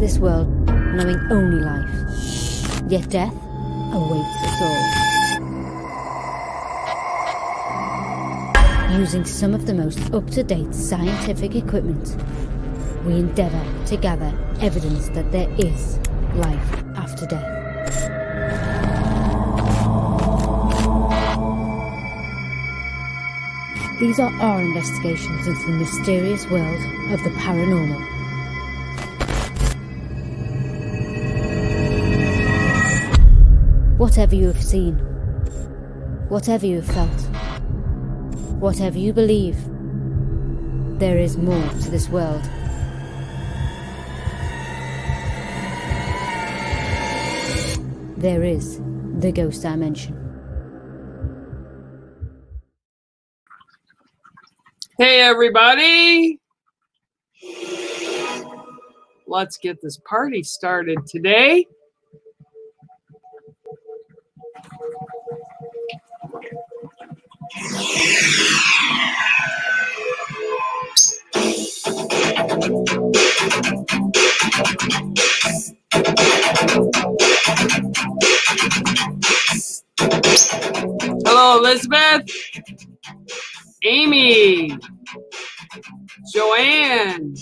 this world knowing only life, yet death awaits us all. Using some of the most up-to-date scientific equipment, we endeavour to gather evidence that there is life after death. These are our investigations into the mysterious world of the paranormal. Whatever you have seen, whatever you have felt, whatever you believe, there is more to this world. There is the ghost dimension. Hey everybody! Let's get this party started today. Hello, Elizabeth, Amy, Joanne,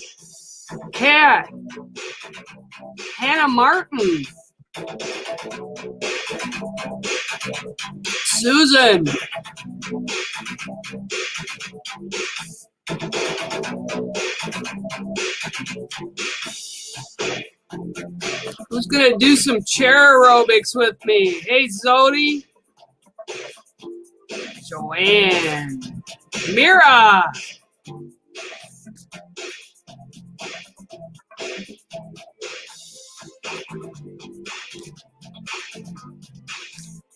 Kat, Hannah Martin, Susan, who's gonna do some chair aerobics with me? Hey, Zodi, Joanne, Mira,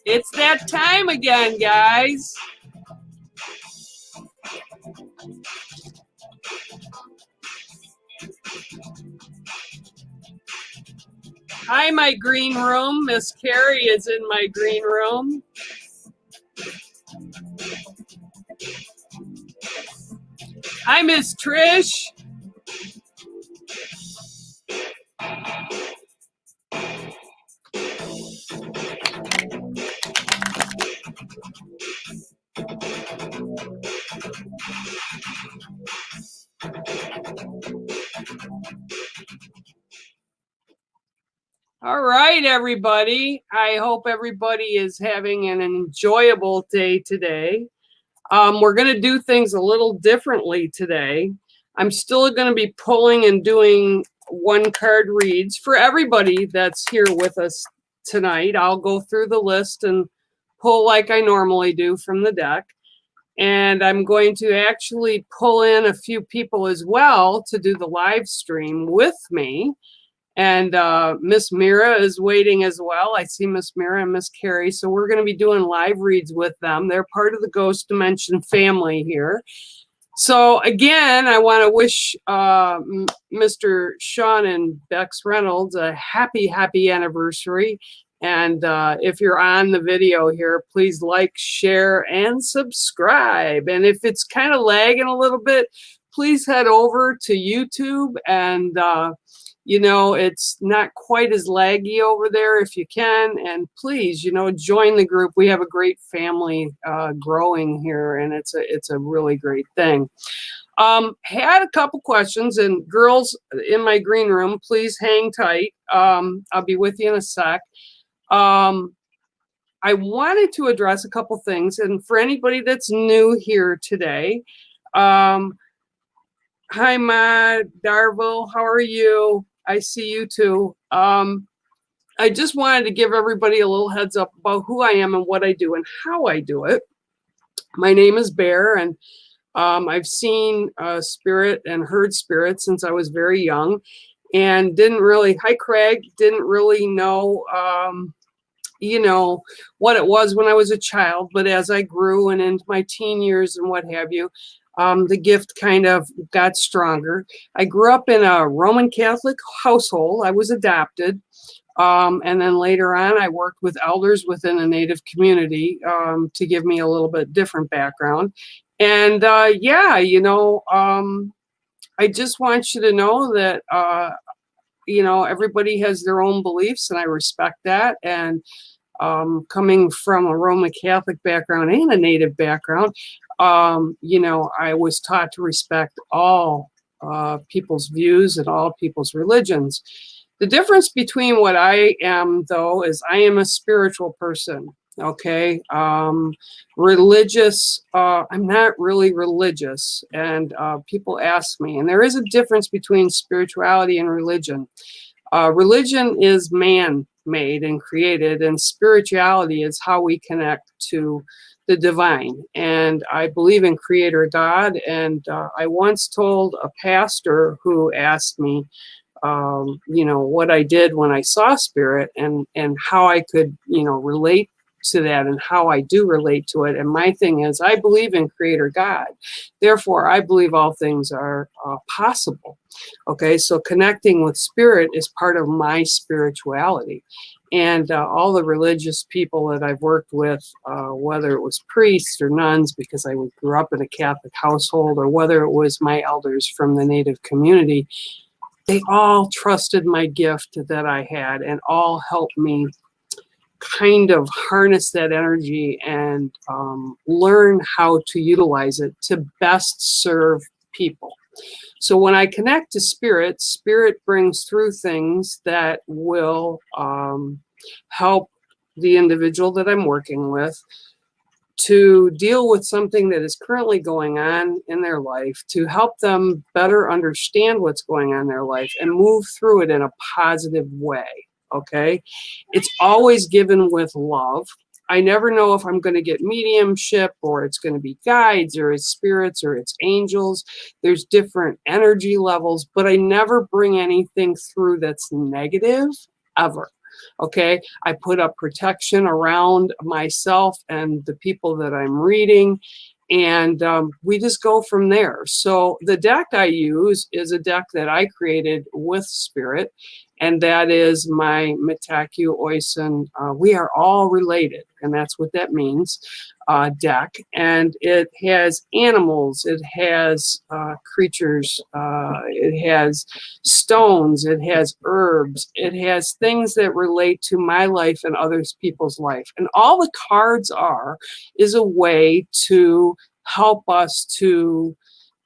it's that time again, guys. Hi, my green room. Miss Carrie is in my green room. Hi, Miss Trish. All right, everybody. I hope everybody is having an enjoyable day today. We're going to do things a little differently today. I'm still going to be pulling and doing one-card reads for everybody that's here with us tonight. I'll go through the list and pull like I normally do from the deck. And I'm going to actually pull in a few people as well to do the live stream with me. And Miss Mira is waiting as well. I see Miss Mira and Miss Carrie. So we're going to be doing live reads with them. They're part of the Ghost Dimension family here. So again, I want to wish Mr. Sean and Bex Reynolds a happy anniversary. And if you're on the video here, please like, share, and subscribe. And if it's kind of lagging a little bit, please head over to YouTube and you know, it's not quite as laggy over there if you can. And please, you know, join the group. We have a great family growing here, and it's a really great thing. Had a couple questions, and girls in my green room, please hang tight. I'll be with you in a sec. I wanted to address a couple things, and for anybody that's new here today, hi, Ma Darville, how are you? I see you too. I just wanted to give everybody a little heads up about who I am and what I do and how I do it. My name is Bear, and I've seen spirit and heard spirit since I was very young, and didn't really, hi Craig, didn't really know, you know, what it was when I was a child. But as I grew and into my teen years and what have you, the gift kind of got stronger. I grew up in a Roman Catholic household. I was adopted. And then later on, I worked with elders within a Native community to give me a little bit different background. And yeah, you know, I just want you to know that you know, everybody has their own beliefs, and I respect that. And coming from a Roman Catholic background and a Native background, you know, I was taught to respect all people's views and all people's religions. The difference between what I am, though, is I am a spiritual person. Okay. Religious, I'm not really religious. And people ask me, and there is a difference between spirituality and religion. Religion is man-made and created, and spirituality is how we connect to the divine. And I believe in Creator God. And I once told a pastor who asked me, you know, what I did when I saw spirit, and how I could, you know, relate to that, and how I do relate to it. And my thing is, I believe in Creator God. Therefore, I believe all things are possible. Okay, so connecting with spirit is part of my spirituality. And all the religious people that I've worked with, whether it was priests or nuns, because I grew up in a Catholic household, or whether it was my elders from the Native community, they all trusted my gift that I had, and all helped me kind of harness that energy and learn how to utilize it to best serve people. So when I connect to spirit, spirit brings through things that will help the individual that I'm working with to deal with something that is currently going on in their life, to help them better understand what's going on in their life and move through it in a positive way. Okay. It's always given with love. I never know if I'm going to get mediumship, or it's going to be guides, or it's spirits, or it's angels. There's different energy levels, but I never bring anything through that's negative, ever. Okay, I put up protection around myself and the people that I'm reading, and we just go from there. So the deck I use is a deck that I created with spirit, and that is my Mitaku Oisin. We are all related, and that's what that means, deck. And it has animals, it has creatures, it has stones, it has herbs, it has things that relate to my life and others people's life. And all the cards is a way to help us to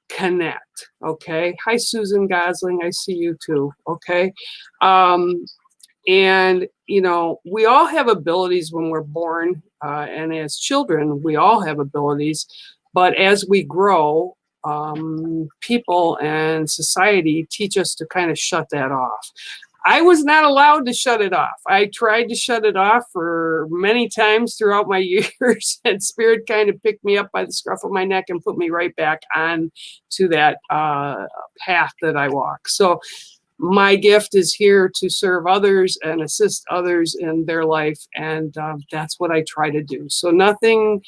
connect. Okay. Hi, Susan Gosling. I see you too. Okay. And, you know, we all have abilities when we're born, and as children, we all have abilities. But as we grow, people and society teach us to kind of shut that off. I was not allowed to shut it off. I tried to shut it off for many times throughout my years, and spirit kind of picked me up by the scruff of my neck and put me right back on to that path that I walk. So my gift is here to serve others and assist others in their life, and that's what I try to do. So nothing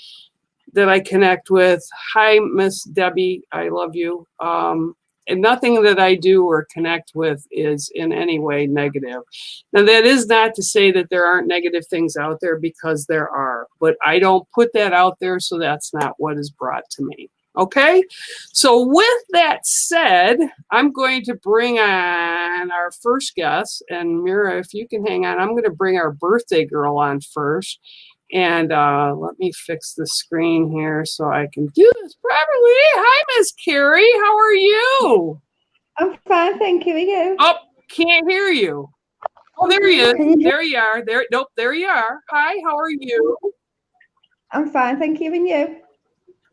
that I connect with. Hi, Miss Debbie, I love you. And nothing that I do or connect with is in any way negative. Now, that is not to say that there aren't negative things out there, because there are, but I don't put that out there, so that's not what is brought to me. Okay, so with that said, I'm going to bring on our first guest. And Mira, if you can hang on, I'm going to bring our birthday girl on first. And let me fix the screen here so I can do this properly. Hi, Miss Carrie. How are you? I'm fine, thank you. Are you? Oh, can't hear you. Oh, there he is. There you are. There. Nope, there you are. Hi, how are you? I'm fine, thank you. And you?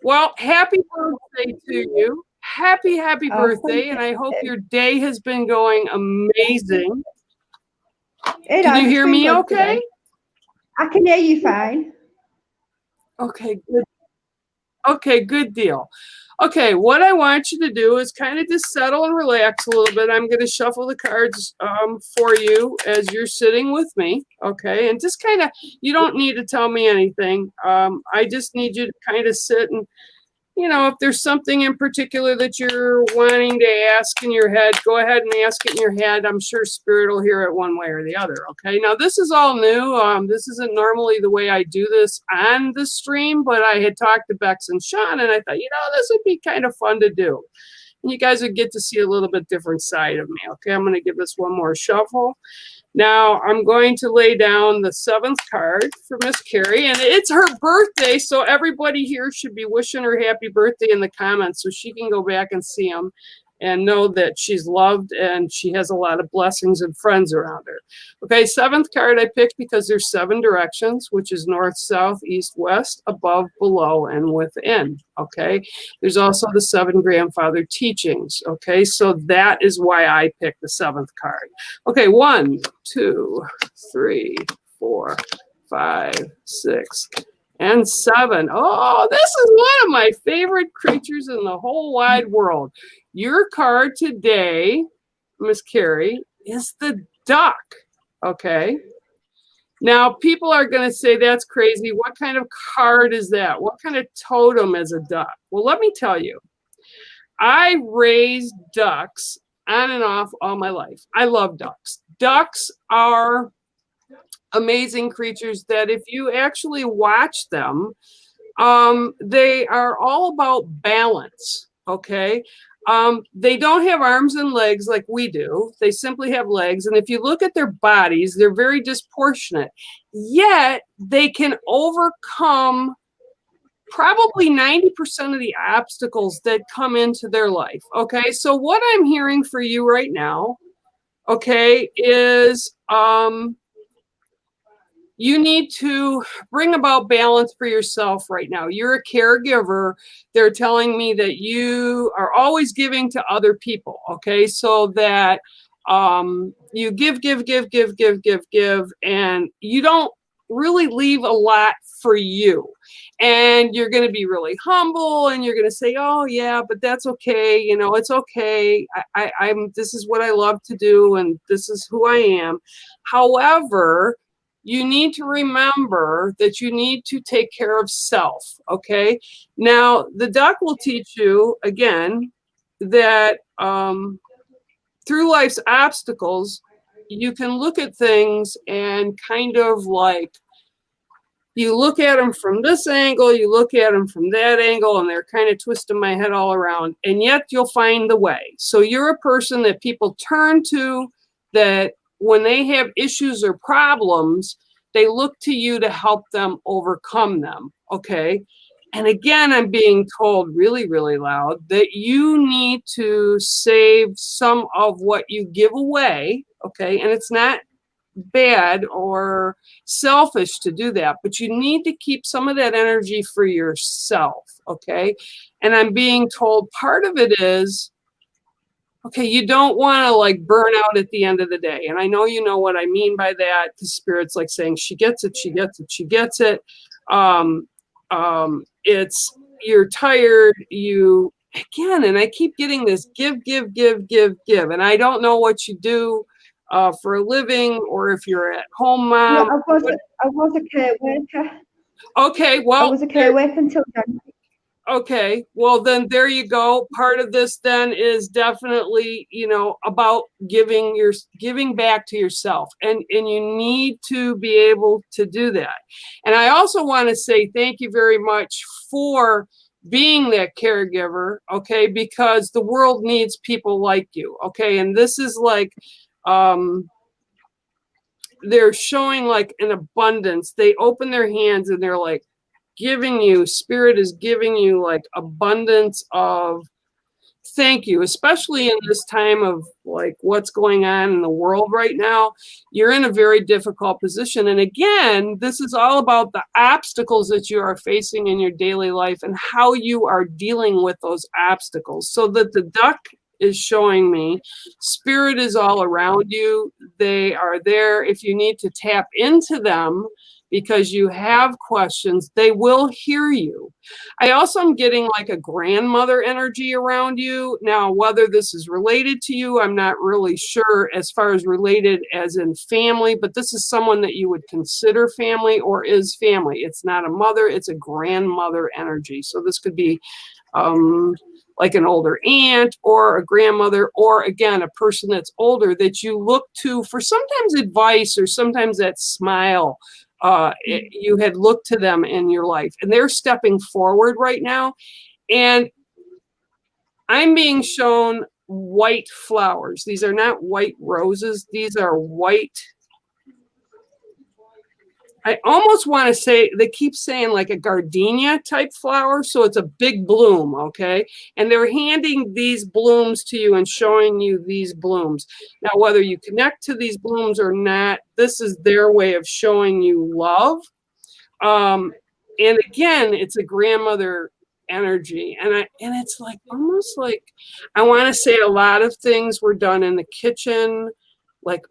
Well, happy birthday to you. Happy birthday. And I hope your day has been going amazing. Can you hear me okay? Today. I can hear you fine. Okay, good. Okay, good deal. Okay, what I want you to do is kind of just settle and relax a little bit. I'm going to shuffle the cards for you as you're sitting with me. Okay, and just kind of, you don't need to tell me anything. I just need you to kind of sit and, you know, if there's something in particular that you're wanting to ask in your head, go ahead and ask it in your head. I'm sure spirit will hear it one way or the other. Okay. Now this is all new. This isn't normally the way I do this on the stream, but I had talked to Bex and Sean, and I thought, you know, this would be kind of fun to do. And you guys would get to see a little bit different side of me. Okay, I'm going to give this one more shuffle. Now I'm going to lay down the 7th card for Miss Carrie, and it's her birthday, so everybody here should be wishing her happy birthday in the comments so she can go back and see them and know that she's loved and she has a lot of blessings and friends around her. Okay, 7th card I picked because there's 7 directions, which is north, south, east, west, above, below, and within. Okay, there's also the 7 grandfather teachings. Okay, so that is why I picked the 7th card. Okay, 1, 2, 3, 4, 5, 6, and 7. Oh, this is one of my favorite creatures in the whole wide world. Your card today, Miss Carrie, is the duck. Okay. Now, people are going to say, that's crazy. What kind of card is that? What kind of totem is a duck? Well, let me tell you. I raised ducks on and off all my life. I love ducks. Ducks are amazing creatures that if you actually watch them, they are all about balance. Okay. They don't have arms and legs like we do. They simply have legs. And if you look at their bodies, they're very disproportionate. Yet they can overcome probably 90% of the obstacles that come into their life. Okay. So what I'm hearing for you right now, okay, is you need to bring about balance for yourself right now. You're a caregiver. They're telling me that you are always giving to other people, okay? So that you give, and you don't really leave a lot for you. And you're going to be really humble, and you're going to say, oh, yeah, but that's okay. You know, it's okay. This is what I love to do, and this is who I am. However, you need to remember that you need to take care of self, okay? Now, the duck will teach you, again, that through life's obstacles, you can look at things and kind of like, you look at them from this angle, you look at them from that angle, and they're kind of twisting my head all around, and yet you'll find the way. So you're a person that people turn to, that when they have issues or problems, they look to you to help them overcome them, okay? And again, I'm being told really, really loud that you need to save some of what you give away, okay? And it's not bad or selfish to do that, but you need to keep some of that energy for yourself, okay? And I'm being told part of it is, okay, you don't want to like burn out at the end of the day. And I know you know what I mean by that. The Spirit's like saying, she gets it, she gets it, she gets it. It's, you're tired, you, again, and I keep getting this give. And I don't know what you do for a living, or if you're at home mom. Yeah, I was a caretaker. Okay, well. I was a caretaker until January. Okay, well then there you go. Part of this then is definitely, you know, about giving back to yourself, and you need to be able to do that. And I also want to say thank you very much for being that caregiver, okay, because the world needs people like you, okay? And this is like they're showing like an abundance. They open their hands and they're like giving you, Spirit is giving you like abundance of thank you, especially in this time of like what's going on in the world right now. You're in a very difficult position. And again, this is all about the obstacles that you are facing in your daily life and how you are dealing with those obstacles. So that the duck is showing me Spirit is all around you. They are there. If you need to tap into them because you have questions, they will hear you. I also am getting like a grandmother energy around you. Now, whether this is related to you, I'm not really sure as far as related as in family, but this is someone that you would consider family or is family. It's not a mother, it's a grandmother energy. So this could be like an older aunt or a grandmother, or again, a person that's older that you look to for sometimes advice or sometimes that smile. You had looked to them in your life, and they're stepping forward right now. And I'm being shown white flowers. These are not white roses. These are white. I almost want to say, they keep saying like a gardenia type flower. So it's a big bloom, okay? And they're handing these blooms to you and showing you these blooms. Now, whether you connect to these blooms or not, this is their way of showing you love. And again, it's a grandmother energy. And it's like almost like, I want to say a lot of things were done in the kitchen, like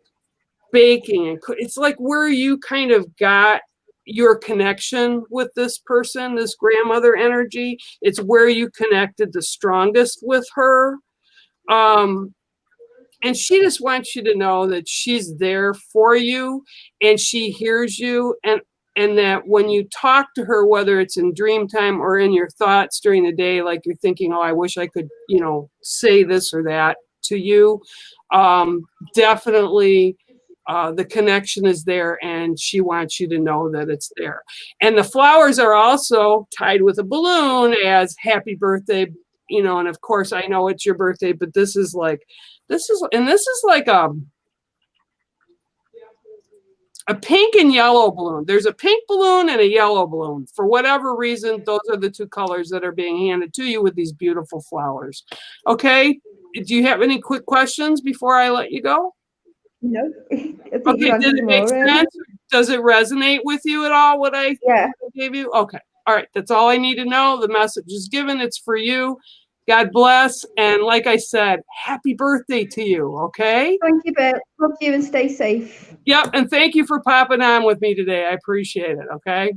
baking and it's like where you kind of got your connection with this person, this grandmother energy. It's where you connected the strongest with her. And she just wants you to know that she's there for you and she hears you, and that when you talk to her, whether it's in dream time or in your thoughts during the day, like you're thinking, oh, I wish I could, say this or that to you, definitely the connection is there and she wants you to know that it's there. And the flowers are also tied with a balloon as happy birthday, and of course I know it's your birthday, but this is like a pink and yellow balloon. There's a pink balloon and a yellow balloon. For whatever reason, those are the two colors that are being handed to you with these beautiful flowers. Okay, do you have any quick questions before I let you go? No. Okay, did it make sense? Does it resonate with you at all, what I gave you? Okay, all right, that's all I need to know. The message is given, it's for you. God bless, and like I said, happy birthday to you, okay? Thank you, Beth. Love you and stay safe. Yep, and thank you for popping on with me today. I appreciate it, okay?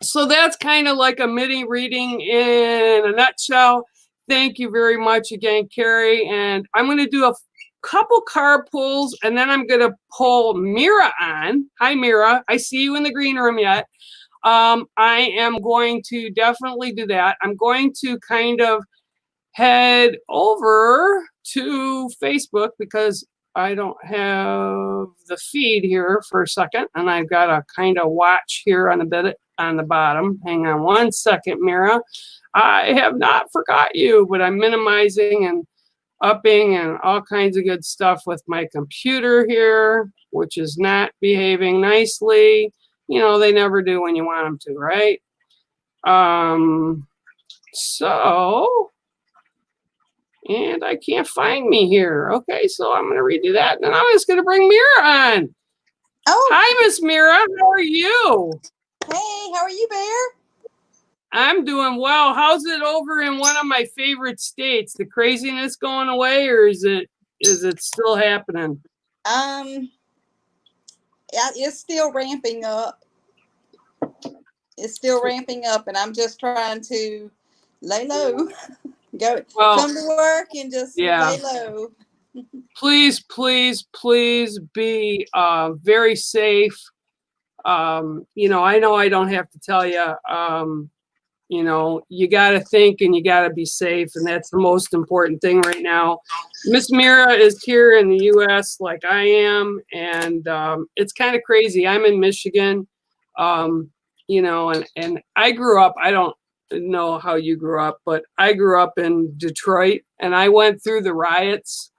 So that's kind of like a mini reading in a nutshell. Thank you very much again, Carrie, and I'm going to do a couple card pulls, and then I'm going to pull Mira on. Hi, Mira. I see you in the green room yet. I am going to definitely do that. I'm going to kind of head over to Facebook because I don't have the feed here for a second, and I've got to kind of watch here on the bottom. Hang on one second, Mira. I have not forgot you, but I'm minimizing and upping and all kinds of good stuff with my computer here, which is not behaving nicely. They never do when you want them to, right? And I can't find me here. Okay, so I'm going to redo that. And I'm just going to bring Mira on. Oh. Hi, Miss Mira. How are you? Hey, how are you, Bear? I'm doing well. How's it over in one of my favorite states? The craziness going away, or is it still happening? Yeah, it's still ramping up. It's still ramping up, and I'm just trying to lay low. Come to work and just lay low. Please, please, please be very safe. I know I don't have to tell you. You got to think and you got to be safe, and that's the most important thing right now. Miss Mira is here in the U.S. like I am, and it's kind of crazy. I'm in Michigan, and I grew up. I don't know how you grew up, but I grew up in Detroit, and I went through the riots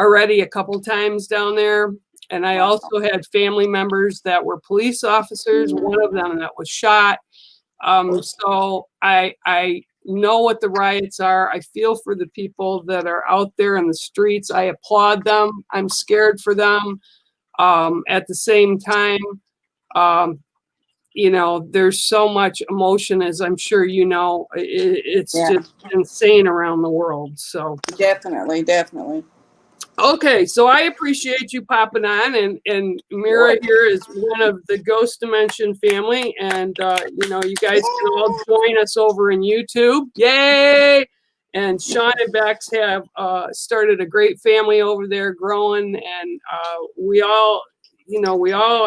already a couple times down there. And I also had family members that were police officers, one of them that was shot. So I know what the riots are. I feel for the people that are out there in the streets. I applaud them. I'm scared for them. At the same time, there's so much emotion, as I'm sure you know. It's just insane around the world. So Definitely. Okay, so I appreciate you popping on, and Mira here is one of the Ghost Dimension family, and you guys can all join us over in YouTube. Yay! And Sean and Bex have started a great family over there, growing, and we all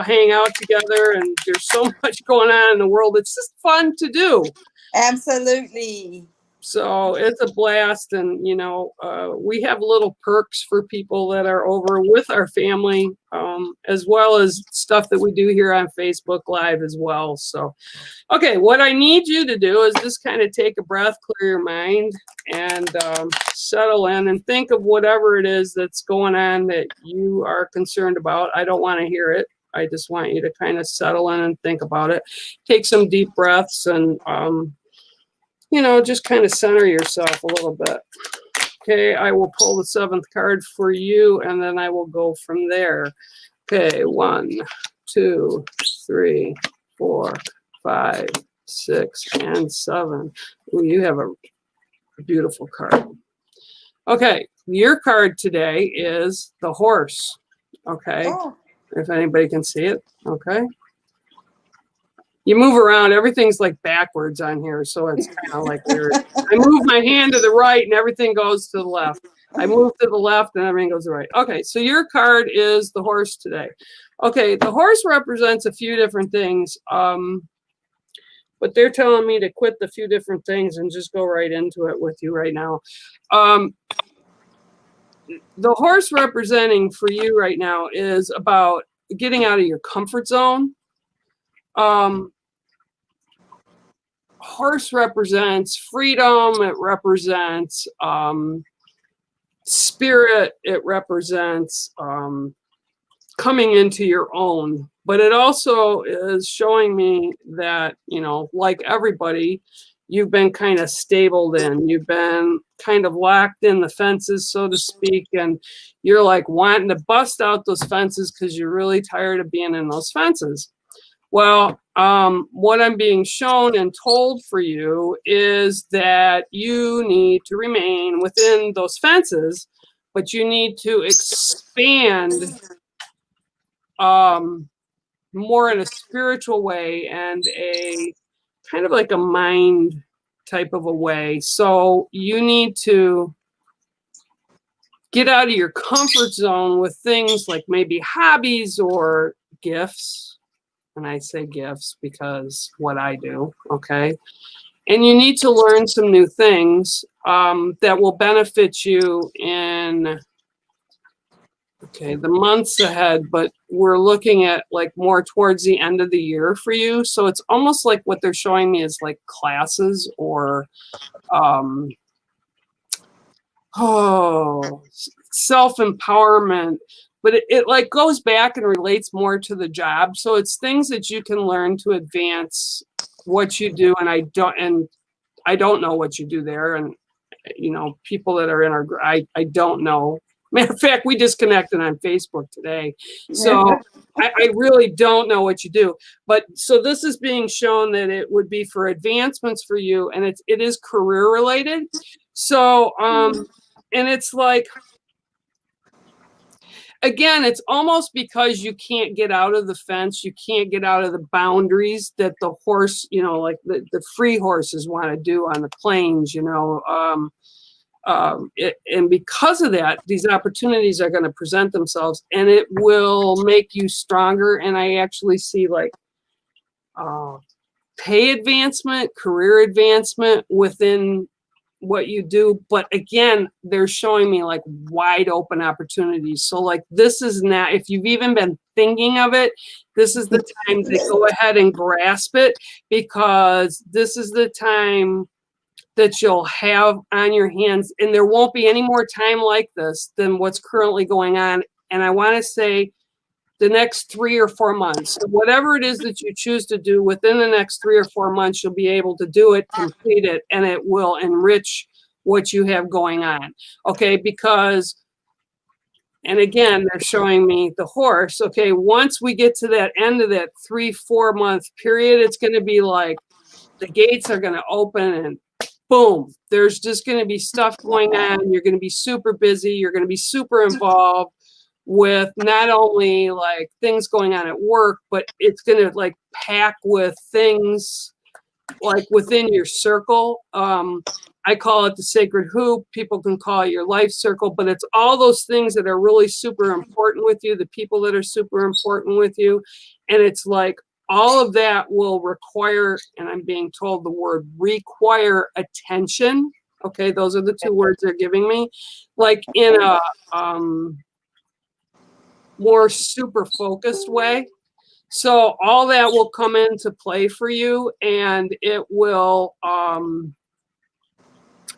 hang out together, and there's so much going on in the world. It's just fun to do. Absolutely. So it's a blast. And, you know, we have little perks for people that are over with our family, as well as stuff that we do here on Facebook Live as well. So, okay, what I need you to do is just kind of take a breath, clear your mind, and settle in and think of whatever it is that's going on that you are concerned about. I don't want to hear it. I just want you to kind of settle in and think about it. Take some deep breaths and, you know, just kind of center yourself a little bit. Okay, I will pull the 7th card for you, and then I will go from there. Okay, 1, 2, 3, 4, 5, 6, and 7. Ooh, you have a beautiful card. Okay, your card today is the horse. Okay, if anybody can see it. Okay. You move around, everything's like backwards on here, so it's kind of like weird. I move my hand to the right and everything goes to the left. I move to the left and everything goes to the right. Okay, so your card is the horse today. Okay, the horse represents a few different things, but they're telling me to quit the few different things and just go right into it with you right now. The horse representing for you right now is about getting out of your comfort zone. Horse represents freedom. It represents spirit. It represents coming into your own. But it also is showing me that, you know, like everybody, you've been kind of stabled in. You've been kind of locked in the fences, so to speak, and you're like wanting to bust out those fences because you're really tired of being in those fences. Well, what I'm being shown and told for you is that you need to remain within those fences, but you need to expand more in a spiritual way and a kind of like a mind type of a way. So you need to get out of your comfort zone with things like maybe hobbies or gifts. And I say gifts because what I do, okay? And you need to learn some new things that will benefit you in, okay, the months ahead, but we're looking at like more towards the end of the year for you. So it's almost like what they're showing me is like classes or self-empowerment. But it like goes back and relates more to the job. So it's things that you can learn to advance what you do. And I don't know what you do there. And, you know, people that are in our, I don't know. Matter of fact, we just connected on Facebook today. So I really don't know what you do. But so this is being shown that it would be for advancements for you. And it is career related. So, and it's like, again, it's almost because you can't get out of the fence, you can't get out of the boundaries that the horse, you know, like the free horses want to do on the plains, you know. And because of that, these opportunities are going to present themselves and it will make you stronger. And I actually see like pay advancement, career advancement within what you do. But again, they're showing me like wide open opportunities. So like this is not, if you've even been thinking of it, this is the time to go ahead and grasp it, because this is the time that you'll have on your hands, and there won't be any more time like this than what's currently going on. And I want to say the next 3 or 4 months. So whatever it is that you choose to do within the next 3 or 4 months, you'll be able to do it, complete it, and it will enrich what you have going on. Okay, because, and again, they're showing me the horse. Okay, once we get to that end of that 3-4 month period, it's going to be like the gates are going to open and boom, there's just going to be stuff going on. You're going to be super busy. You're going to be super involved with not only like things going on at work, but it's going to like pack with things like within your circle. I call it the sacred hoop. People can call it your life circle, but it's all those things that are really super important with you, the people that are super important with you. And it's like all of that will require, and I'm being told the word require attention. Okay, those are the two words they're giving me. Like in a more super focused way. So all that will come into play for you, and it will,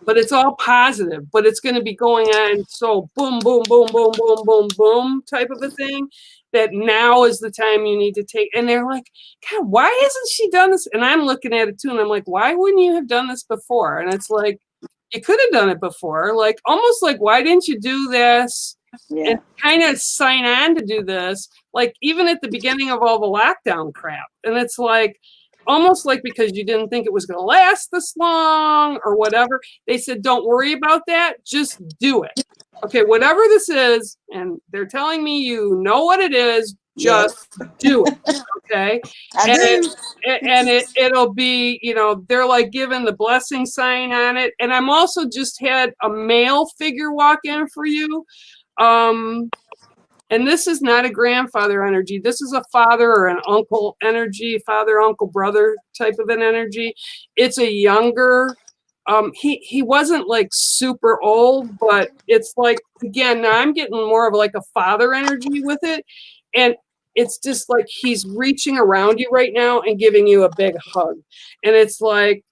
but it's all positive, but it's going to be going on so boom, boom, boom, boom, boom, boom, boom type of a thing, that now is the time you need to take. And they're like, God, why hasn't she done this? And I'm looking at it too, and I'm like, why wouldn't you have done this before? And it's like, you could have done it before. Like, almost like, why didn't you do this? Yeah. And kind of sign on to do this, like even at the beginning of all the lockdown crap. And it's like, almost like because you didn't think it was going to last this long or whatever, they said, don't worry about that, just do it. Okay, whatever this is, and they're telling me you know what it is, just do it. Okay. It'll be, you know, they're like giving the blessing sign on it. And I'm also just had a male figure walk in for you. And this is not a grandfather energy. This is a father or an uncle energy, father, uncle, brother type of an energy. It's a younger, he wasn't like super old, but it's like, again, now I'm getting more of like a father energy with it. And it's just like he's reaching around you right now and giving you a big hug. And it's like,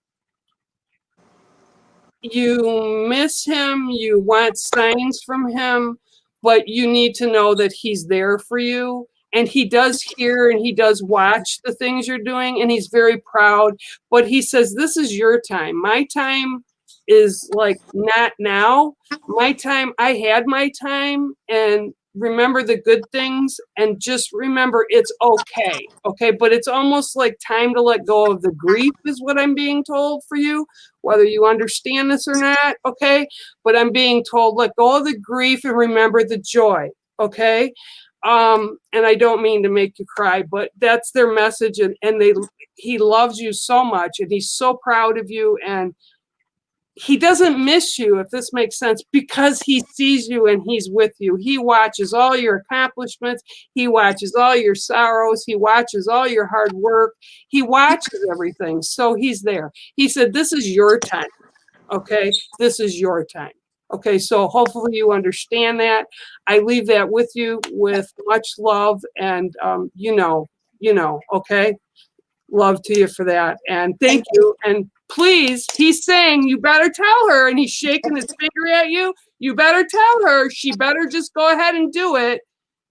you miss him, you want signs from him, but you need to know that he's there for you. And he does hear and he does watch the things you're doing, and he's very proud. But he says, this is your time. My time is like not now. My time, I had my time, and remember the good things, and just remember it's okay. Okay. But it's almost like time to let go of the grief is what I'm being told for you, whether you understand this or not. Okay. But I'm being told, let go of the grief and remember the joy. Okay. And I don't mean to make you cry, but that's their message. And he loves you so much, and he's so proud of you, and he doesn't miss you, if this makes sense, because he sees you and he's with you. He watches all your accomplishments. He watches all your sorrows. He watches all your hard work. He watches everything. So he's there. He said, this is your time. Okay. This is your time. Okay. So hopefully you understand that. I leave that with you with much love, and, okay. Love to you for that. And thank you. And please, he's saying, you better tell her, and he's shaking his finger at you. You better tell her. She better just go ahead and do it.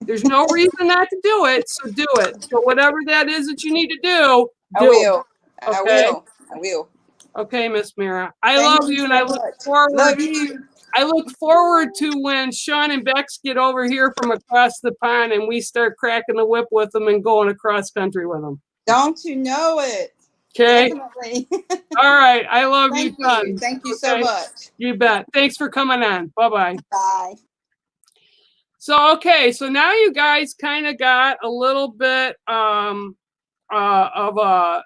There's no reason not to do it. So do it. So whatever that is that you need to do, I will. Okay? I will. Okay, Miss Mira. I Thank love you you, and so I look much. forward. Love you. I look forward to when Sean and Bex get over here from across the pond, and we start cracking the whip with them and going across country with them. Don't you know it? Okay. Definitely. All right. I love you, Thank son. you. Thank you so Okay? much. You bet. Thanks for coming on. Bye-bye. Bye. So, okay. So now you guys kind of got a little bit of a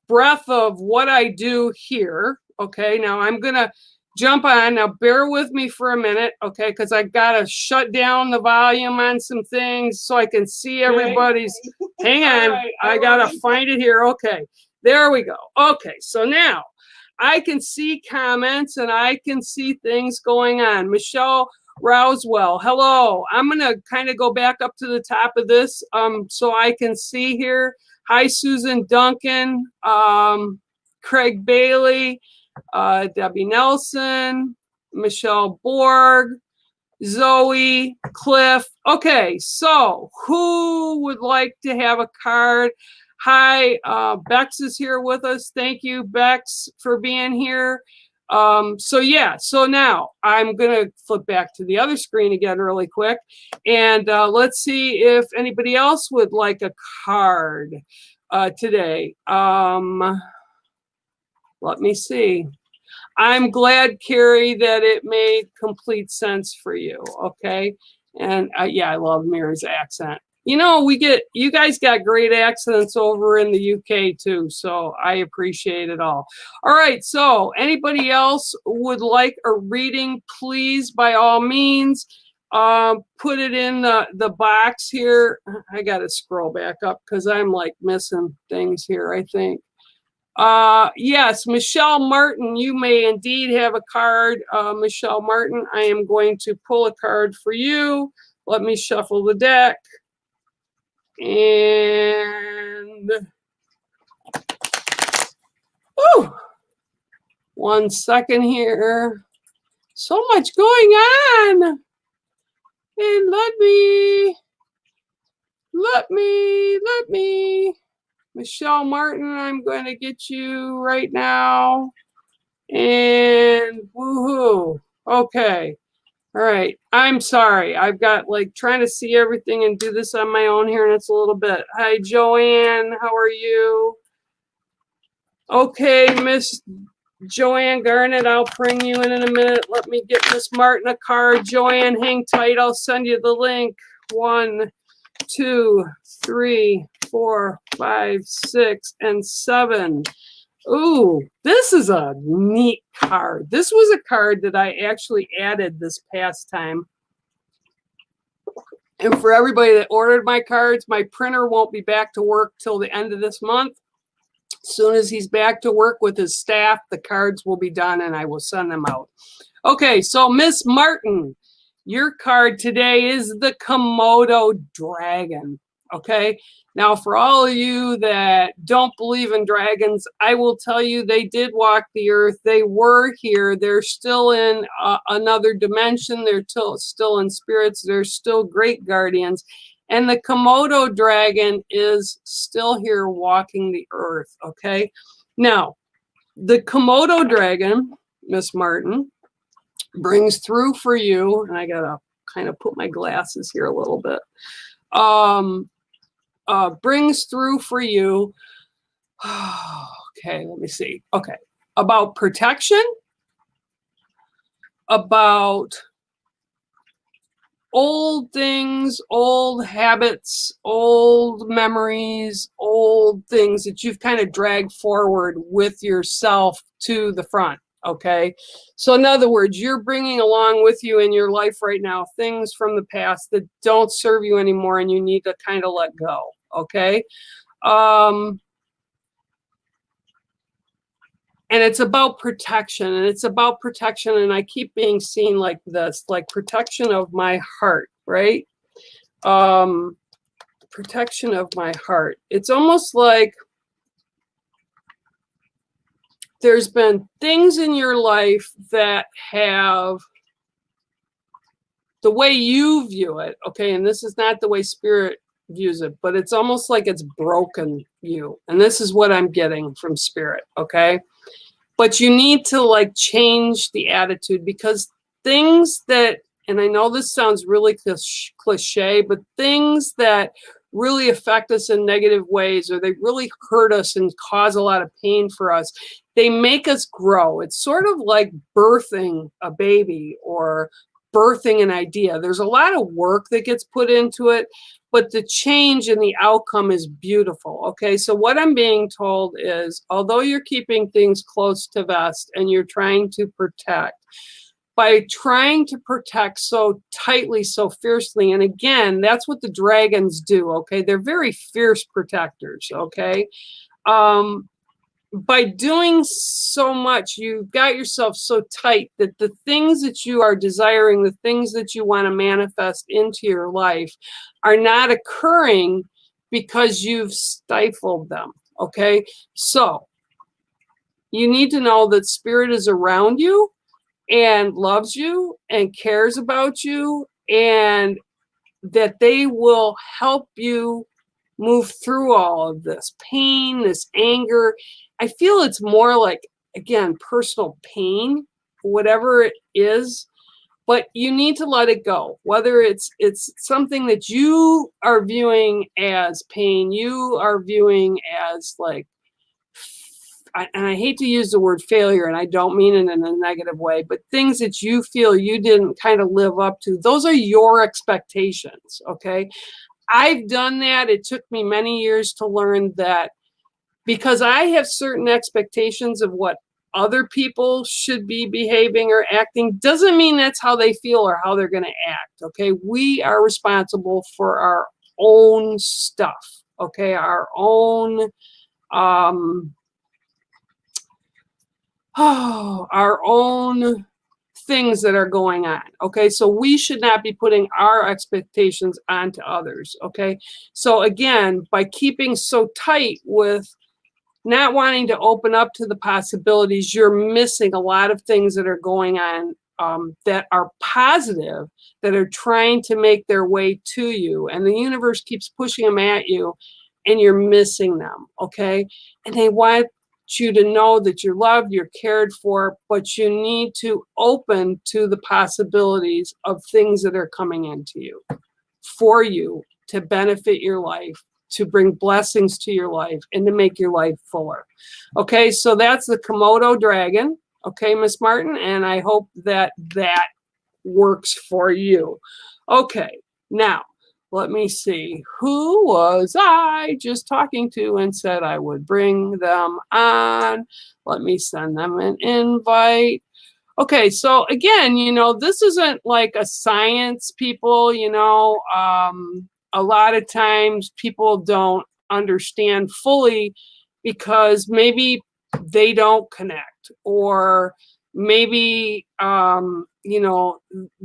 breath of what I do here. Okay. Now I'm going to jump on. Now bear with me for a minute. Okay. Because I got to shut down the volume on some things so I can see everybody's. Hang on. Right, I got to find it here. Okay. There we go. Okay. So now I can see comments and I can see things going on. Michelle Rousewell, hello. I'm going to kind of go back up to the top of this so I can see here. Hi, Susan Duncan, Craig Bailey, Debbie Nelson, Michelle Borg, Zoe, Cliff. Okay, so who would like to have a card? Hi, Bex is here with us. Thank you, Bex, for being here. So now I'm going to flip back to the other screen again really quick. And let's see if anybody else would like a card today. Let me see. I'm glad, Carrie, that it made complete sense for you. Okay. And yeah, I love Mira's accent. You know, you guys got great accents over in the UK too. So I appreciate it all. All right. So anybody else would like a reading, please, by all means, Put it in the box here. I got to scroll back up because I'm like missing things here, I think. Yes, Michelle Martin, you may indeed have a card. Michelle Martin, I am going to pull a card for you. Let me shuffle the deck. And whew, 1 second here. So much going on. And let me. Michelle Martin, I'm going to get you right now. And woohoo. Okay. All right. I'm sorry. I've got like trying to see everything and do this on my own here, and it's a little bit. Hi, Joanne. How are you? Okay, Miss Joanne Garnett, I'll bring you in a minute. Let me get Miss Martin a card. Joanne, hang tight. I'll send you the link. 1, 2, 3, 4, 5, 6, and 7. Ooh, this is a neat card. This was a card that I actually added this past time. And for everybody that ordered my cards, my printer won't be back to work till the end of this month. As soon as he's back to work with his staff, the cards will be done and I will send them out. Okay, so Miss Martin, your card today is the Komodo Dragon. Okay, now for all of you that don't believe in dragons, I will tell you they did walk the earth. They were here. They're still in another dimension. They're still in spirits. They're still great guardians. And the Komodo dragon is still here walking the earth, okay? Now, the Komodo dragon, Miss Martin, brings through for you, and I gotta kind of put my glasses here a little bit, brings through for you, okay, let me see, okay, about protection, about old things, old habits, old memories, old things that you've kind of dragged forward with yourself to the front, okay? So in other words, you're bringing along with you in your life right now things from the past that don't serve you anymore and you need to kind of let go, okay? And it's about protection, and I keep being seen like this, like protection of my heart, right? Protection of my heart. It's almost like there's been things in your life that have, the way you view it, okay, and this is not the way Spirit views it, but it's almost like it's broken you. And this is what I'm getting from Spirit, okay? But you need to like change the attitude, because things that, and I know this sounds really cliche, but things that really affect us in negative ways, or they really hurt us and cause a lot of pain for us, they make us grow. It's sort of like birthing a baby or birthing an idea. There's a lot of work that gets put into it, but the change in the outcome is beautiful. Okay, so what I'm being told is, although you're keeping things close to vest and you're trying to protect, by trying to protect so tightly, so fiercely, and again, that's what the dragons do, okay? They're very fierce protectors, okay? By doing so much, you've got yourself so tight that the things that you are desiring, the things that you want to manifest into your life are not occurring because you've stifled them, okay? So you need to know that Spirit is around you and loves you and cares about you, and that they will help you move through all of this pain, this anger. I feel it's more like, again, personal pain, whatever it is, but you need to let it go. Whether it's something that you are viewing as pain, you are viewing as like, and I hate to use the word failure, and I don't mean it in a negative way, but things that you feel you didn't kind of live up to, those are your expectations, okay? I've done that. It took me many years to learn that, because I have certain expectations of what other people should be behaving or acting doesn't mean that's how they feel or how they're going to act. Okay, we are responsible for our own stuff. Okay, our own our own things that are going on. Okay, so we should not be putting our expectations onto others. Okay, so again, by keeping so tight with not wanting to open up to the possibilities, you're missing a lot of things that are going on that are positive, that are trying to make their way to you, and the universe keeps pushing them at you, and you're missing them. Okay, and they want you to know that you're loved, you're cared for, but you need to open to the possibilities of things that are coming into you for you to benefit your life, to bring blessings to your life, and to make your life fuller. Okay, so that's the Komodo dragon. Okay, Miss Martin, and I hope that that works for you. Okay, now let me see. Who was I just talking to and said I would bring them on? Let me send them an invite. Okay, so again, you know, this isn't like a science, people, you know. A lot of times people don't understand fully because maybe they don't connect, or maybe you know,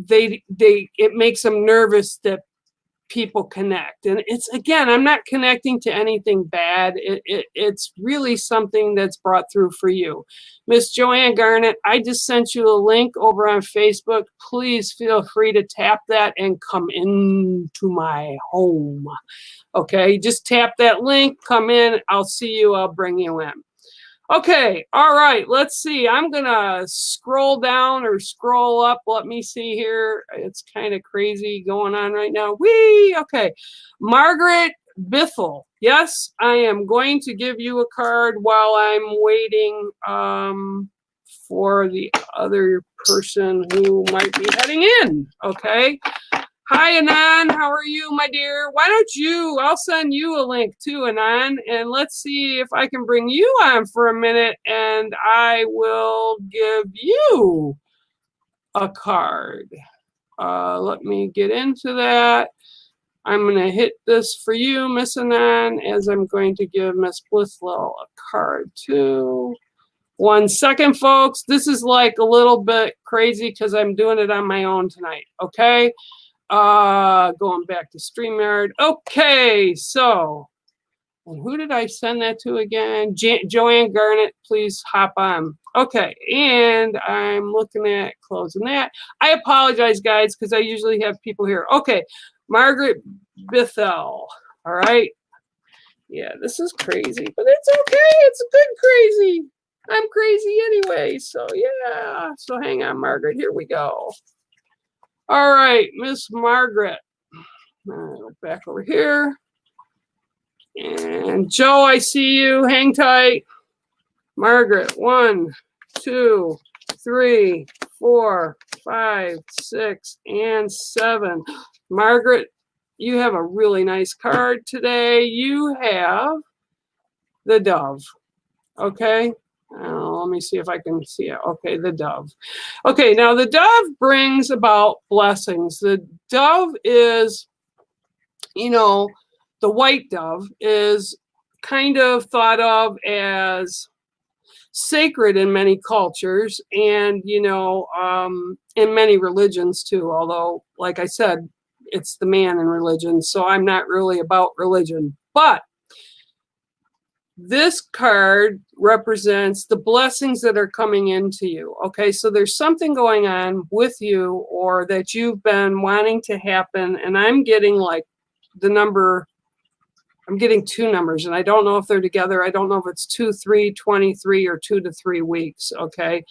it makes them nervous that people connect. And it's, again, I'm not connecting to anything bad. It's really something that's brought through for you. Miss Joanne Garnett, I just sent you a link over on Facebook. Please feel free to tap that and come into my home. Okay, just tap that link, come in, I'll see you, I'll bring you in. Okay, all right, let's see. I'm gonna scroll down or scroll up. Let me see here. It's kind of crazy going on right now. Whee! Okay, Margaret Bithell. Yes, I am going to give you a card while I'm waiting for the other person who might be heading in. Okay. Hi, Anan. How are you, my dear? Why don't you, I'll send you a link too, Anan, and let's see if I can bring you on for a minute, and I will give you a card. Let me get into that. I'm going to hit this for you, Miss Anan, as I'm going to give Miss Blisslow a card too. 1 second, folks. This is like a little bit crazy because I'm doing it on my own tonight, okay? Going back to StreamYard. Okay, so who did I send that to again? Joanne Garnett, please hop on. Okay, and I'm looking at closing that. I apologize, guys, because I usually have people here. Okay, Margaret Bithell. All right. Yeah, this is crazy, but it's okay. It's a good crazy. I'm crazy anyway, so yeah. So hang on, Margaret. Here we go. All right, Miss Margaret. Go back over here. And Joe, I see you. Hang tight. Margaret, 1, 2, 3, 4, 5, 6, and 7. Margaret, you have a really nice card today. You have the Dove. Okay. Let me see if I can see it. Okay, the Dove. Okay, now the Dove brings about blessings. The Dove is, you know, the white dove is kind of thought of as sacred in many cultures, and, you know, in many religions too, although, like I said, it's the man in religion, so I'm not really about religion. But this card represents the blessings that are coming into you. Okay, so there's something going on with you, or that you've been wanting to happen, and I'm getting like the number, I'm getting 2 numbers, and I don't know if they're together. I don't know if it's 2, 3, 23, or 2 to 3 weeks. Okay,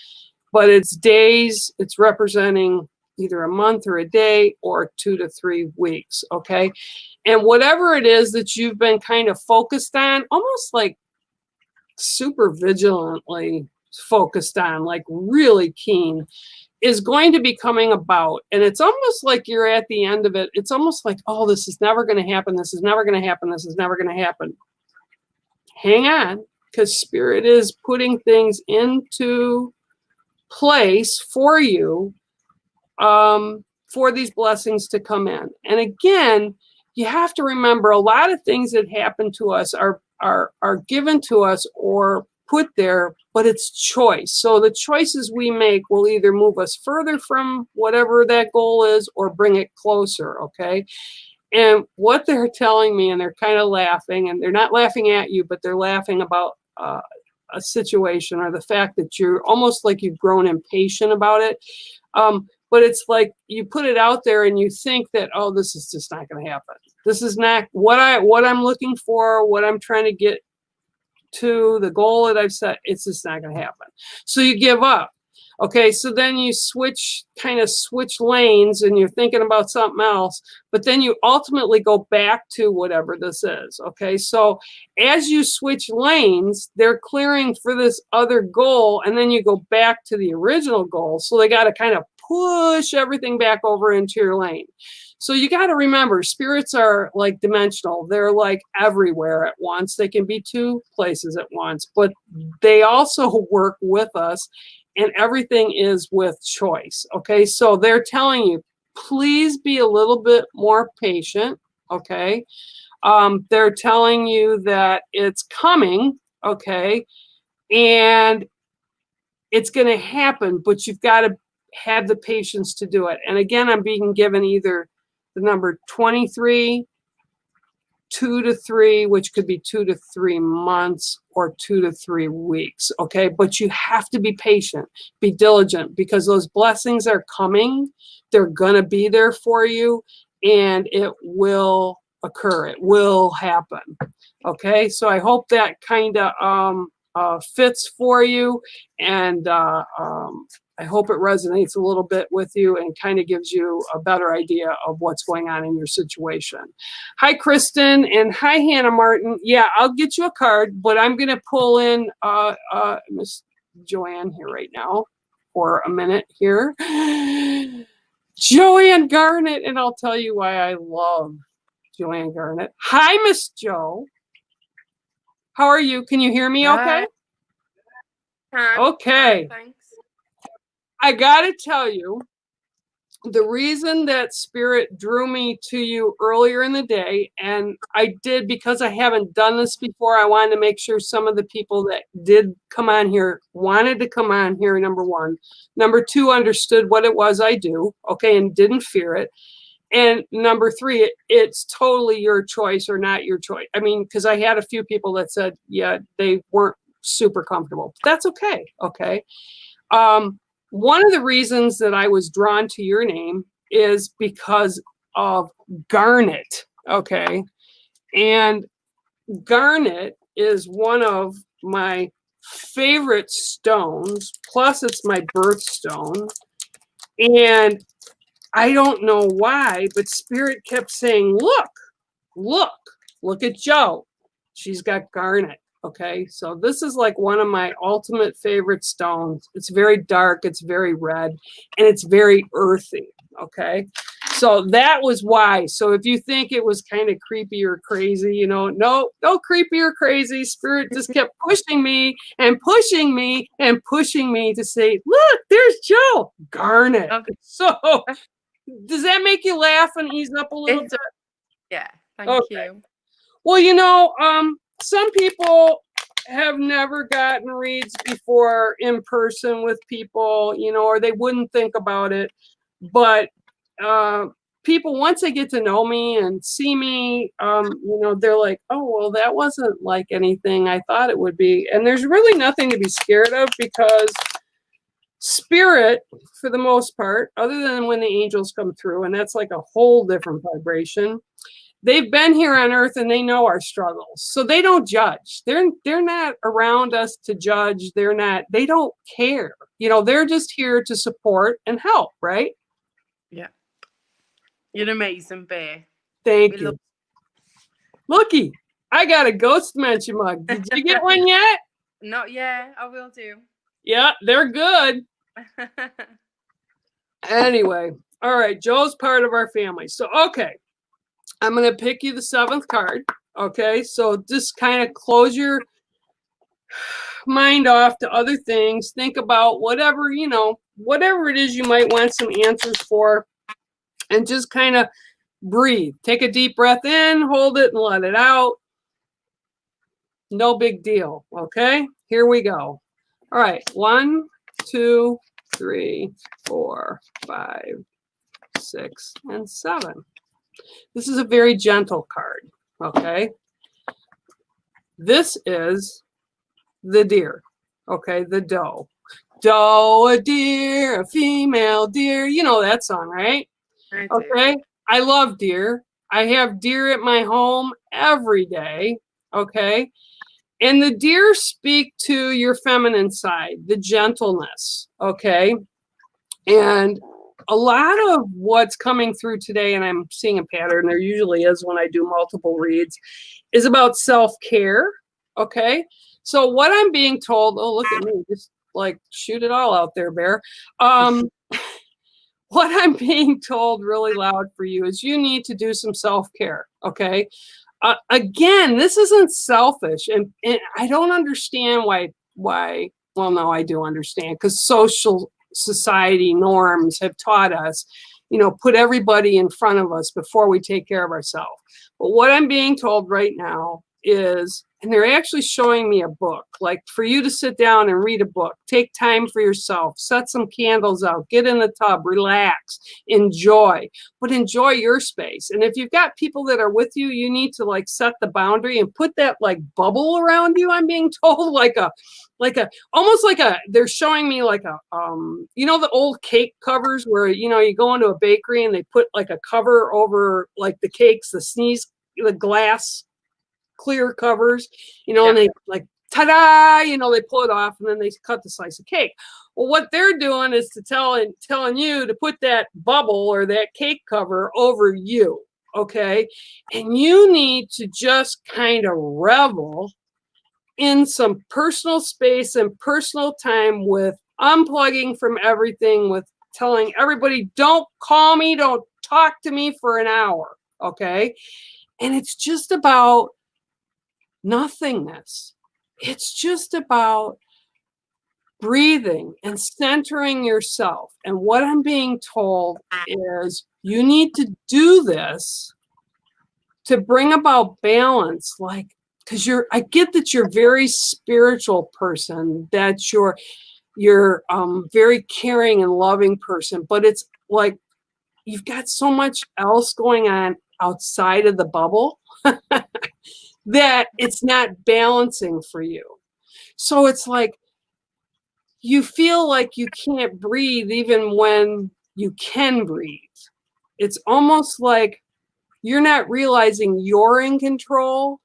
but it's days. It's representing either a month or a day, or 2 to 3 weeks. Okay, and whatever it is that you've been kind of focused on, almost like super vigilantly focused on, like really keen, is going to be coming about. And it's almost like you're at the end of it. It's almost like, oh, this is never going to happen. This is never going to happen. This is never going to happen. Hang on, because Spirit is putting things into place for you, for these blessings to come in. And again, you have to remember a lot of things that happen to us are given to us or put there, but it's choice. So the choices we make will either move us further from whatever that goal is or bring it closer, okay? And what they're telling me, and they're kind of laughing, and they're not laughing at you, but they're laughing about a situation or the fact that you're almost like you've grown impatient about it. But it's like you put it out there and you think that, oh, this is just not going to happen. This is not what I'm looking for, what I'm trying to get to, the goal that I've set. It's just not going to happen. So you give up. Okay, so then you switch lanes and you're thinking about something else, but then you ultimately go back to whatever this is. Okay, so as you switch lanes, they're clearing for this other goal, and then you go back to the original goal. So they got to kind of push everything back over into your lane. So you got to remember, spirits are like dimensional. They're like everywhere at once. They can be two places at once, but they also work with us, and everything is with choice. Okay, so they're telling you, please be a little bit more patient. Okay, they're telling you that it's coming. Okay, and it's going to happen, but you've got to have the patience to do it. And again, I'm being given either the number 23, 2 to 3, which could be 2 to 3 months or 2 to 3 weeks. Okay, but you have to be patient, be diligent, because those blessings are coming. They're gonna be there for you, and it will occur. It will happen. Okay, so I hope that kind of fits for you, and I hope it resonates a little bit with you and kind of gives you a better idea of what's going on in your situation. Hi, Kristen, and hi, Hannah Martin. Yeah, I'll get you a card, but I'm going to pull in Miss Joanne here right now for a minute here. Joanne Garnett, and I'll tell you why I love Joanne Garnett. Hi, Miss Joe. How are you? Can you hear me okay? Hi. Okay. Hi, thanks. I got to tell you, the reason that Spirit drew me to you earlier in the day, and I did because I haven't done this before, I wanted to make sure some of the people that did come on here wanted to come on here, number one. Number two, understood what it was I do, okay, and didn't fear it. And number three, it's totally your choice or not your choice. I mean, because I had a few people that said, yeah, they weren't super comfortable. That's okay, okay? One of the reasons that I was drawn to your name is because of garnet, okay? And garnet is one of my favorite stones, plus it's my birthstone. And I don't know why, but Spirit kept saying, look at Joe. She's got garnet. Okay, so this is like one of my ultimate favorite stones. It's very dark, it's very red, and it's very earthy. Okay, so that was why. So if you think it was kind of creepy or crazy, you know, no creepy or crazy. Spirit just kept pushing me and pushing me and pushing me to say, look, there's Joe Garnet. Okay. So does that make you laugh and ease up a little bit? Yeah, thank you. Well, you know, some people have never gotten reads before in person with people, you know, or they wouldn't think about it. But people, once they get to know me and see me, you know, they're like, oh, well, that wasn't like anything I thought it would be. And there's really nothing to be scared of, because Spirit, for the most part, other than when the angels come through, and that's like a whole different vibration, they've been here on earth and they know our struggles. So they don't judge. They're not around us to judge. They don't care. You know, they're just here to support and help, right? Yeah. You're amazing, Bear. Thank you. Looky, I got a ghost dimension mug. Did you get one yet? Not yet. I will do. Yeah, they're good. Anyway, all right, Joe's part of our family. So, okay. I'm going to pick you the 7th card. Okay, so just kind of close your mind off to other things. Think about whatever, you know, whatever it is you might want some answers for, and just kind of breathe. Take a deep breath in, hold it, and let it out. No big deal. Okay, here we go. All right, 1, 2, 3, 4, 5, 6, and 7. This is a very gentle card. Okay, this is the deer. Okay, the doe. Doe, a deer, a female deer. You know that song, right? I do. Okay, I love deer. I have deer at my home every day. Okay, and the deer speak to your feminine side, the gentleness. Okay, and a lot of what's coming through today, and I'm seeing a pattern, there usually is when I do multiple reads, is about self-care. Okay, so what I'm being told, oh, look at me, just like shoot it all out there, Bear. What I'm being told really loud for you is you need to do some self-care. Okay, again, this isn't selfish, and I don't understand why. Well, no, I do understand, because social society norms have taught us, you know, put everybody in front of us before we take care of ourselves. But what I'm being told right now is, and they're actually showing me a book, like for you to sit down and read a book, take time for yourself, set some candles out, get in the tub, relax, enjoy, but enjoy your space. And if you've got people that are with you, you need to like set the boundary and put that like bubble around you. I'm being told almost like a, they're showing me like a, you know, the old cake covers where, you know, you go into a bakery and they put like a cover over like the cakes, the glass clear covers, you know, and they like, ta-da, you know, they pull it off and then they cut the slice of cake. Well, what they're doing is telling you to put that bubble or that cake cover over you, okay? And you need to just kind of revel in some personal space and personal time with unplugging from everything, with telling everybody, don't call me, don't talk to me for an hour, okay? And it's just about nothingness. It's just about breathing and centering yourself. And what I'm being told is you need to do this to bring about balance, like, because I get that you're a very spiritual person, that you're very caring and loving person, but it's like you've got so much else going on outside of the bubble that it's not balancing for you. So it's like you feel like you can't breathe even when you can breathe. It's almost like you're not realizing you're in control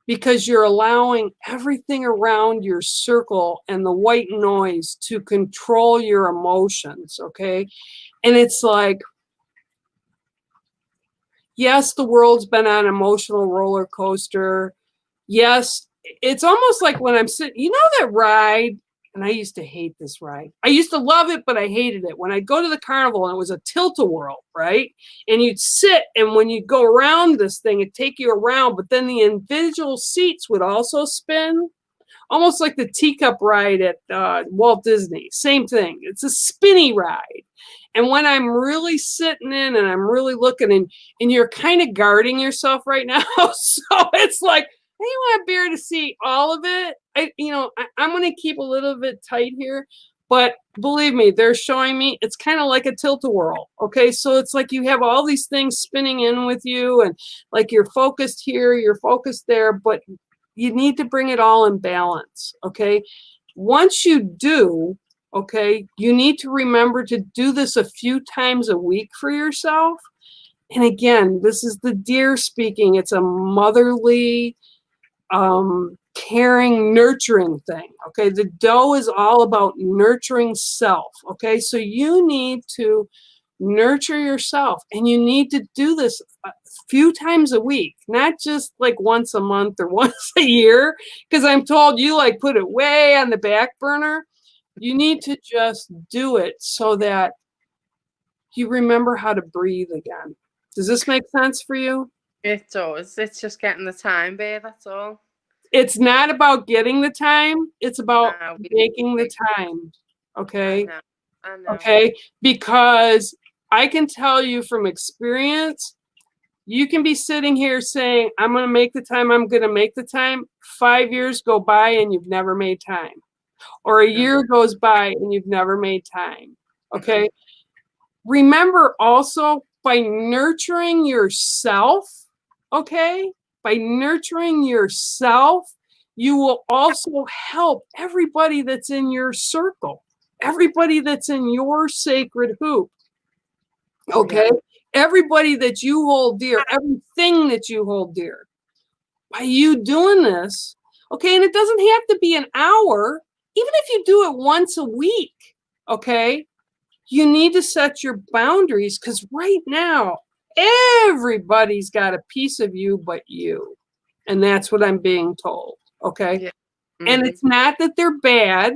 because you're allowing everything around your circle and the white noise to control your emotions, okay? And it's like, yes, the world's been on an emotional roller coaster. Yes, it's almost like when I'm sitting, you know that ride, and I used to hate this ride. I used to love it, but I hated it. When I'd go to the carnival and it was a tilt-a-whirl, right? And you'd sit, and when you'd go around this thing, it'd take you around, but then the individual seats would also spin, almost like the teacup ride at Walt Disney. Same thing. It's a spinny ride. And when I'm really sitting in and I'm really looking, and you're kind of guarding yourself right now, so it's like, I want Bear to see all of it. I'm going to keep a little bit tight here, but believe me, they're showing me it's kind of like a tilt-a-whirl. Okay, so it's like you have all these things spinning in with you, and like you're focused here, you're focused there, but you need to bring it all in balance. Okay, once you do, okay, you need to remember to do this a few times a week for yourself. And again, this is the deer speaking. It's a motherly, caring, nurturing thing. Okay, the doe is all about nurturing self. Okay, so you need to nurture yourself, and you need to do this a few times a week, not just like once a month or once a year, because I'm told you like put it way on the back burner. You need to just do it so that you remember how to breathe again. Does this make sense for you? It does. It's just getting the time, babe, that's all. It's not about getting the time. It's about We making the time. Okay. I know. Okay. Because I can tell you from experience, you can be sitting here saying, I'm going to make the time. I'm going to make the time. 5 years go by and you've never made time. Or a year goes by and you've never made time. Okay. Remember also, by nurturing yourself, okay, by nurturing yourself, you will also help everybody that's in your circle, everybody that's in your sacred hoop, okay? Everybody that you hold dear, everything that you hold dear. By you doing this, okay, and it doesn't have to be an hour, even if you do it once a week, okay? You need to set your boundaries, because right now, everybody's got a piece of you but you. And that's what I'm being told, okay? Yeah. And it's not that they're bad.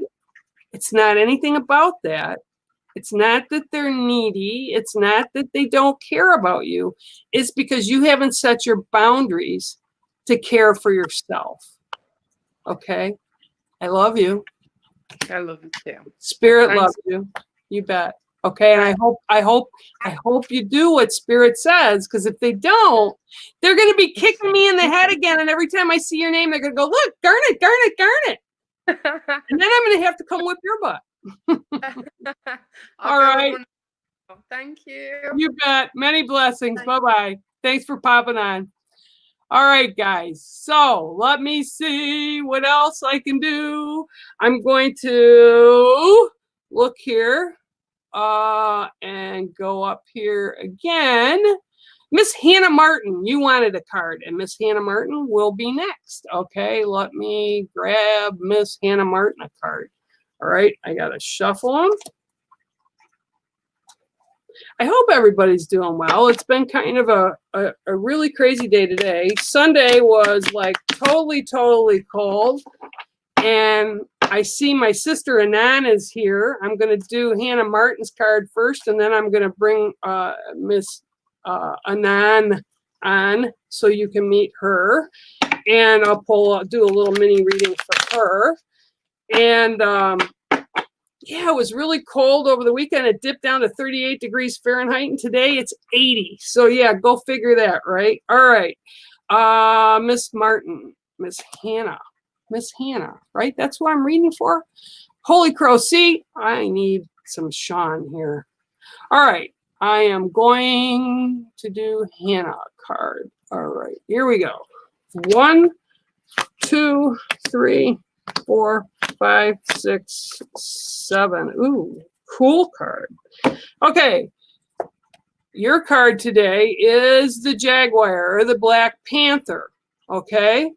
It's not anything about that. It's not that they're needy. It's not that they don't care about you. It's because you haven't set your boundaries to care for yourself, okay? I love you. I love you too. Spirit Thanks. loves you. You bet. Okay, and I hope you do what Spirit says, because if they don't, they're going to be kicking me in the head again. And every time I see your name, they're going to go, look, darn it, darn it, darn it. And then I'm going to have to come whip your butt. All right. Thank you. You bet. Many blessings. Bye-bye. Thanks for popping on. All right, guys. So let me see what else I can do. I'm going to look here. And go up here again. Miss Hannah Martin, you wanted a card, and Miss Hannah Martin will be next. Okay, let me grab Miss Hannah Martin a card. All right, I gotta shuffle them. I hope everybody's doing well. It's been kind of a really crazy day today. Sunday was like totally cold. And I see my sister Anan is here. I'm going to do Hannah Martin's card first, and then I'm going to bring Miss Anan on so you can meet her. And I'll do a little mini reading for her. And yeah, it was really cold over the weekend. It dipped down to 38 degrees Fahrenheit, and today it's 80. So yeah, go figure that, right? All right. Miss Martin, Miss Hannah, right? That's what I'm reading for. Holy crow. See, I need some Sean here. All right. I am going to do Hannah card. All right. Here we go. 1, 2, 3, 4, 5, 6, 7. Ooh, cool card. Okay. Your card today is the Jaguar, or the Black Panther. Okay.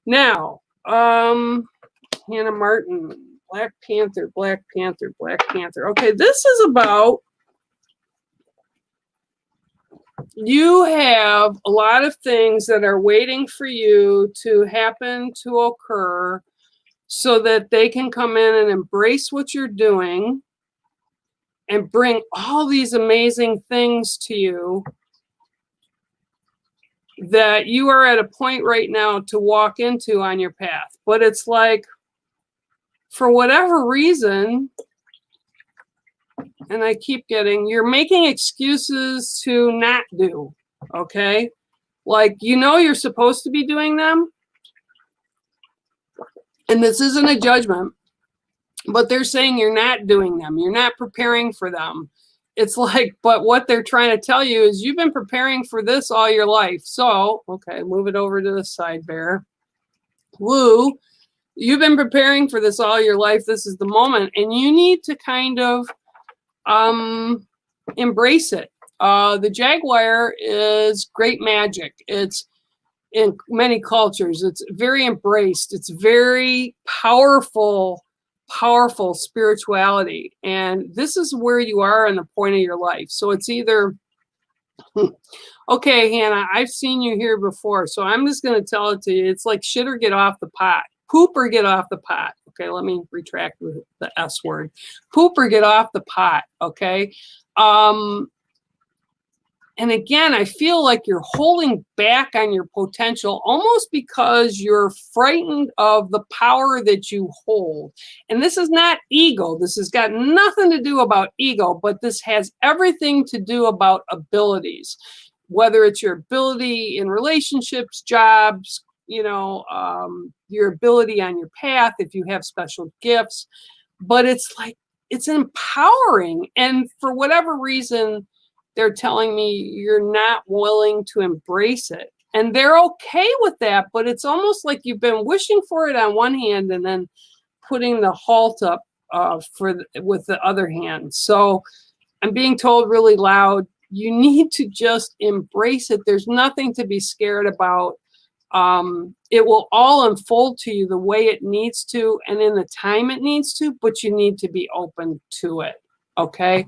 Now, Hannah Martin, Black Panther. Okay, this is about, you have a lot of things that are waiting for you to happen, to occur, so that they can come in and embrace what you're doing and bring all these amazing things to you that you are at a point right now to walk into on your path. But it's like, for whatever reason, and I keep getting, you're making excuses to not do, okay? Like, you know you're supposed to be doing them. And this isn't a judgment, but they're saying you're not doing them. You're not preparing for them. It's like, but what they're trying to tell you is you've been preparing for this all your life. So, okay, move it over to the side, Bear. Woo, you've been preparing for this all your life. This is the moment. And you need to kind of embrace it. The Jaguar is great magic. It's in many cultures. It's very embraced. It's very powerful spirituality. And this is where you are in the point of your life. So it's either, okay, Hannah, I've seen you here before, so I'm just going to tell it to you. It's like shit or get off the pot. Poop or get off the pot. Okay, let me retract the S word. Poop or get off the pot, okay? And again, I feel like you're holding back on your potential almost because you're frightened of the power that you hold. And this is not ego. This has got nothing to do about ego, but this has everything to do about abilities, whether it's your ability in relationships, jobs, you know, your ability on your path, if you have special gifts. But it's like, it's empowering. And for whatever reason, they're telling me you're not willing to embrace it. And they're okay with that, but it's almost like you've been wishing for it on one hand and then putting the halt up with the other hand. So I'm being told really loud, you need to just embrace it. There's nothing to be scared about. It will all unfold to you the way it needs to and in the time it needs to, but you need to be open to it. Okay.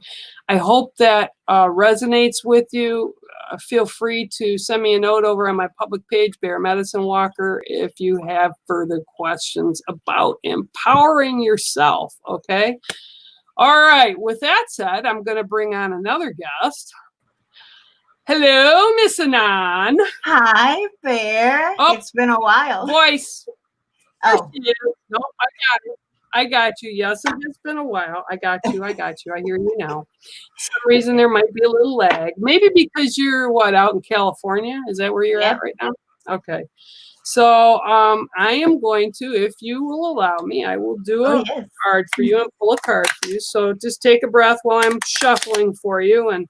I hope that resonates with you. Feel free to send me a note over on my public page, Bear Medicinewalker, if you have further questions about empowering yourself. Okay. All right. With that said, I'm going to bring on another guest. Hello, Miss Anan. Hi, Bear. Oh, it's been a while. Voice. Oh, No, I got it. I got you. Yes, it has been a while. I got you. I hear you now. For some reason, there might be a little lag. Maybe because you're, out in California? Is that where you're at right now? Okay. So I am going to, if you will allow me, I will do a card for you and pull a card for you. So just take a breath while I'm shuffling for you and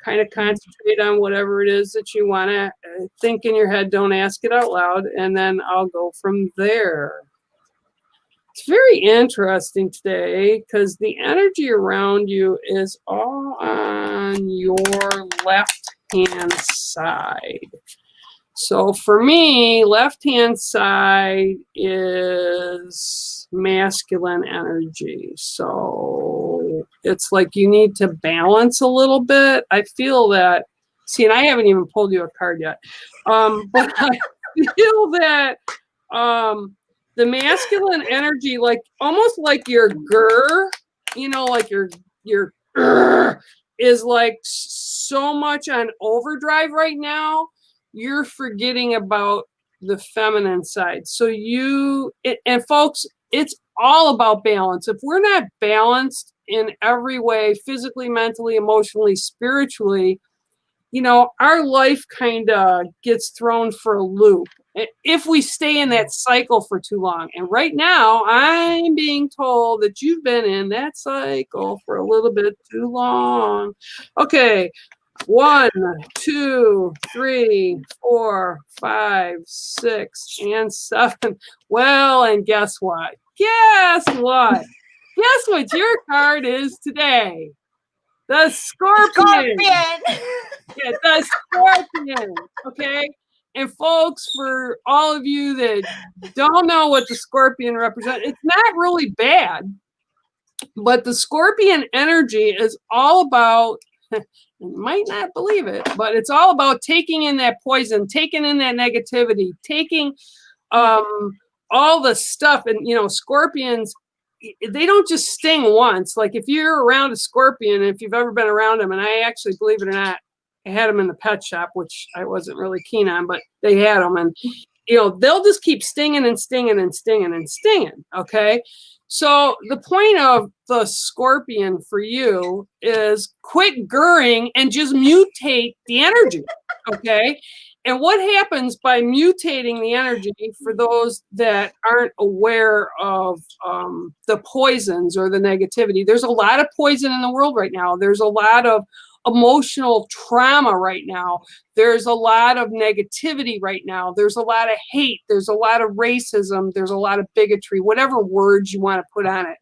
kind of concentrate on whatever it is that you want to think in your head. Don't ask it out loud. And then I'll go from there. It's very interesting today because the energy around you is all on your left-hand side. So for me, left-hand side is masculine energy. So it's like you need to balance a little bit. I feel that, see, and I haven't even pulled you a card yet, but I feel that the masculine energy, like almost like your grr, you know, like your grr is like so much on overdrive right now. You're forgetting about the feminine side. So and folks, it's all about balance. If we're not balanced in every way, physically, mentally, emotionally, spiritually, you know, our life kind of gets thrown for a loop if we stay in that cycle for too long. And right now, I'm being told that you've been in that cycle for a little bit too long. Okay. 1, 2, 3, 4, 5, 6, and 7. Well, and guess what? Guess what your card is today? The Scorpion. Yeah, the Scorpion. Okay. And folks, for all of you that don't know what the Scorpion represents, it's not really bad, but the Scorpion energy is all about, you might not believe it, but it's all about taking in that poison, taking in that negativity, taking all the stuff. And, you know, scorpions, they don't just sting once. Like if you're around a scorpion, if you've ever been around them, and I actually, believe it or not, I had them in the pet shop, which I wasn't really keen on, but they had them. And, you know, they'll just keep stinging and stinging and stinging and stinging. Okay. So the point of the Scorpion for you is quit grrring and just mutate the energy. Okay. And what happens by mutating the energy, for those that aren't aware of the poisons or the negativity, there's a lot of poison in the world right now. There's a lot of emotional trauma right now. There's a lot of negativity right now. There's a lot of hate. There's a lot of racism. There's a lot of bigotry, whatever words you want to put on it.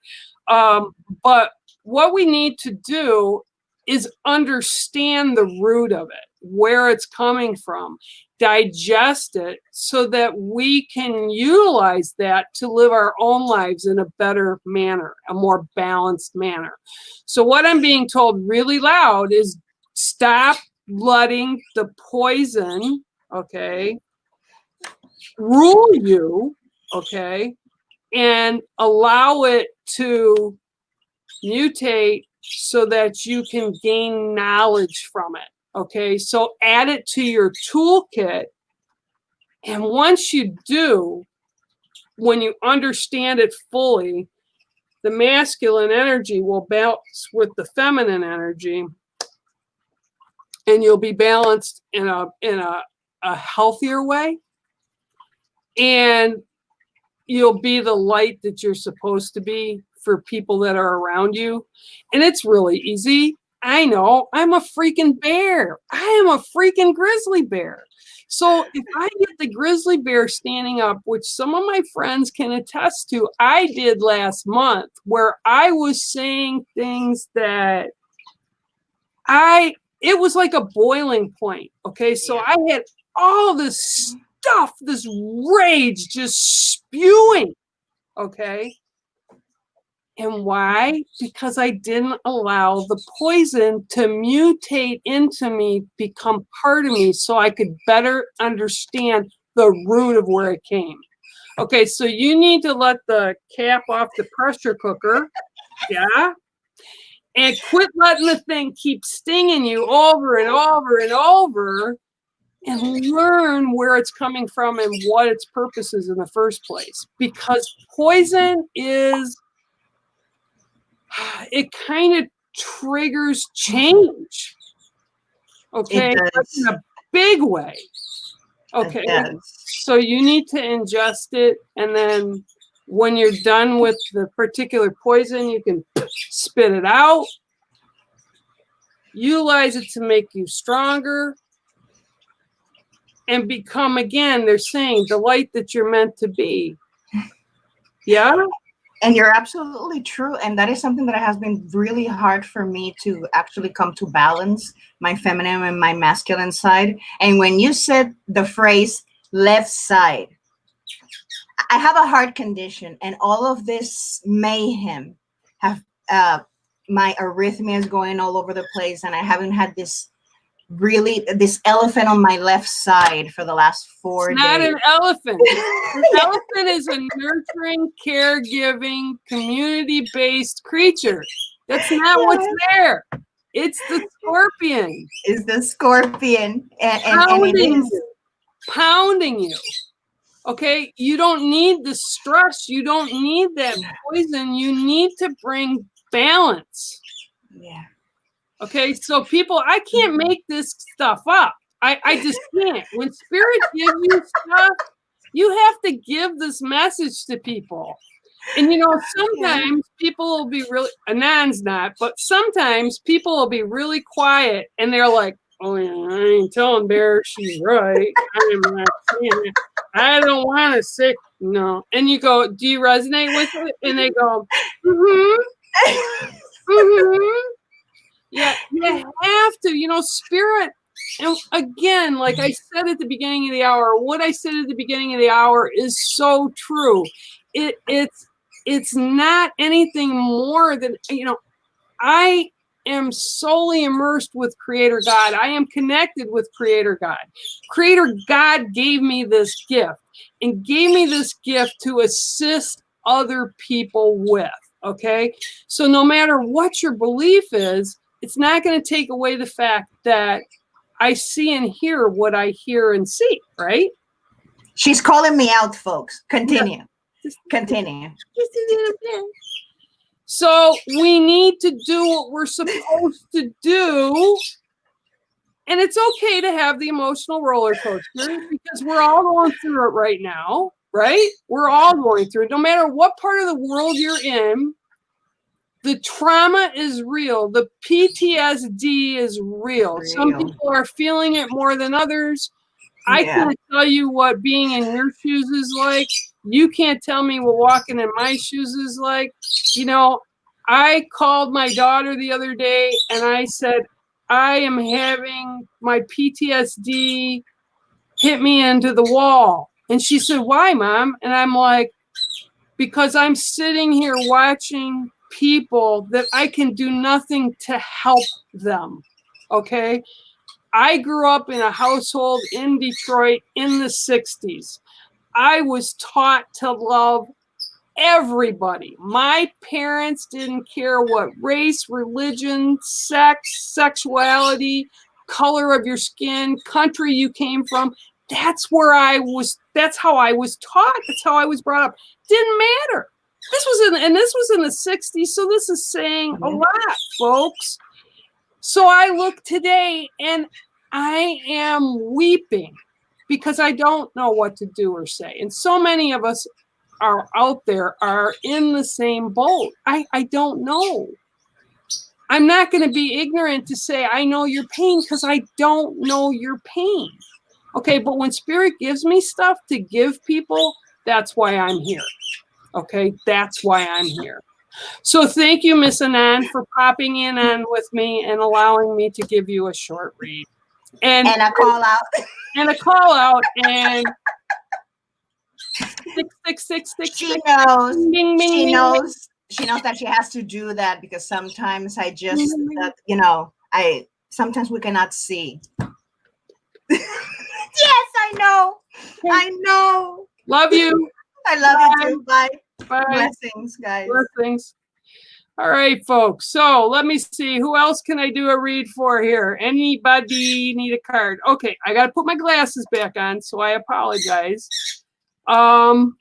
But what we need to do is understand the root of it, where it's coming from, digest it so that we can utilize that to live our own lives in a better manner, a more balanced manner. So what I'm being told really loud is stop letting the poison, okay, rule you, okay, and allow it to mutate so that you can gain knowledge from it. Okay, so add it to your toolkit. And once you do, when you understand it fully, the masculine energy will balance with the feminine energy, and you'll be balanced in a healthier way. And you'll be the light that you're supposed to be for people that are around you. And it's really easy. I know, I'm a freaking bear. I am a freaking grizzly bear. So if I get the grizzly bear standing up, which some of my friends can attest to, I did last month, where I was saying things that it was like a boiling point. Okay, so I had all this stuff, this rage just spewing. Okay. And why? Because I didn't allow the poison to mutate into me, become part of me, so I could better understand the root of where it came. Okay, so you need to let the cap off the pressure cooker. Yeah. And quit letting the thing keep stinging you over and over and over, and learn where it's coming from and what its purpose is in the first place. Because poison is, it kind of triggers change. Okay, in a big way. Okay, so you need to ingest it, and then when you're done with the particular poison, you can spit it out, utilize it to make you stronger, and become, again, they're saying, the light that you're meant to be. Yeah? And you're absolutely true. And that is something that has been really hard for me to actually come to balance my feminine and my masculine side. And when you said the phrase left side, I have a heart condition, and all of this mayhem have my arrhythmias going all over the place, and I haven't had this elephant on my left side for the last 4 days. It's not an elephant. An elephant is a nurturing, caregiving, community-based creature. That's not what's there. It's the scorpion. It's the scorpion, and Pounding you. Pounding you. Okay, you don't need the stress. You don't need that poison. You need to bring balance. Yeah. Okay, so people, I can't make this stuff up. I just can't. When spirit gives you stuff, you have to give this message to people. And you know, sometimes people will be really, Anand's not, but sometimes people will be really quiet and they're like, oh yeah, I ain't telling Bear, she's right. I am not saying it. I don't want to say no. And you go, do you resonate with it? And they go, mm-hmm. Mm-hmm. Yeah, you have to, you know, spirit. And again, like I said at the beginning of the hour, what I said at the beginning of the hour is so true. It's not anything more than, you know, I am solely immersed with Creator God. I am connected with Creator God. Creator God gave me this gift and gave me this gift to assist other people with. Okay. So no matter what your belief is, it's not going to take away the fact that I see and hear what I hear and see, right? She's calling me out, folks. Continue. Yeah. Continue. Just a little bit. So we need to do what we're supposed to do. And it's okay to have the emotional roller coaster because we're all going through it right now, right? We're all going through it. No matter what part of the world you're in, the trauma is real. The PTSD is real. Some people are feeling it more than others. I can't tell you what being in your shoes is like. You can't tell me what walking in my shoes is like. You know, I called my daughter the other day and I said, I am having my PTSD hit me into the wall. And she said, why, Mom? And I'm like, because I'm sitting here watching people that I can do nothing to help them. Okay. I grew up in a household in Detroit in the 60s. I was taught to love everybody. My parents didn't care what race, religion, sex, sexuality. color of your skin, country you came from. That's where I was. That's how I was taught. That's how I was brought up. Didn't matter. This was in the 60s, so this is saying a lot, folks. So I look today and I am weeping because I don't know what to do or say. And so many of us are out there are in the same boat. I don't know. I'm not going to be ignorant to say I know your pain because I don't know your pain. Okay, but when Spirit gives me stuff to give people, that's why I'm here. Okay, that's why I'm here. So thank you, Miss Anand, for popping in on with me and allowing me to give you a short read. And a call out. And a call out. And 66666. She knows. Bing, bing, She bing, knows. She knows that she has to do that because sometimes I just, sometimes we cannot see. Yes, I know. I know. Love you. I love you too. Bye. Bye. Blessings, guys. Blessings. All right, folks. So let me see. Who else can I do a read for here? Anybody need a card? Okay, I got to put my glasses back on, so I apologize. I'm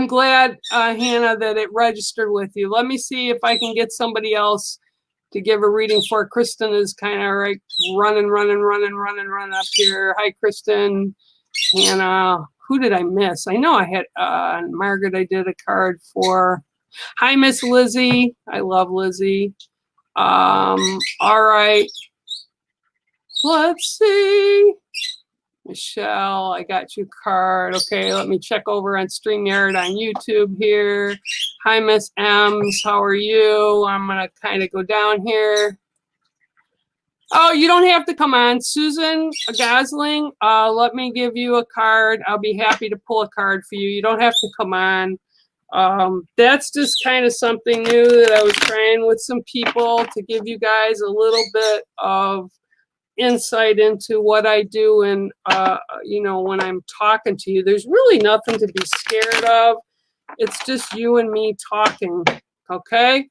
glad, Hannah, that it registered with you. Let me see if I can get somebody else to give a reading for. Kristen is kind of like running up here. Hi, Kristen. Hannah. Who did I miss? I know I had Margaret. I did a card for. Hi, Miss Lizzie. I love Lizzie. All right. Let's see. Michelle, I got you card. Okay, let me check over on StreamYard on YouTube here. Hi, Miss M's. How are you? I'm going to kind of go down here. Oh, you don't have to come on. Susan Gosling, let me give you a card. I'll be happy to pull a card for you. You don't have to come on. That's just kind of something new that I was trying with some people to give you guys a little bit of insight into what I do. And, when I'm talking to you, there's really nothing to be scared of. It's just you and me talking. Okay.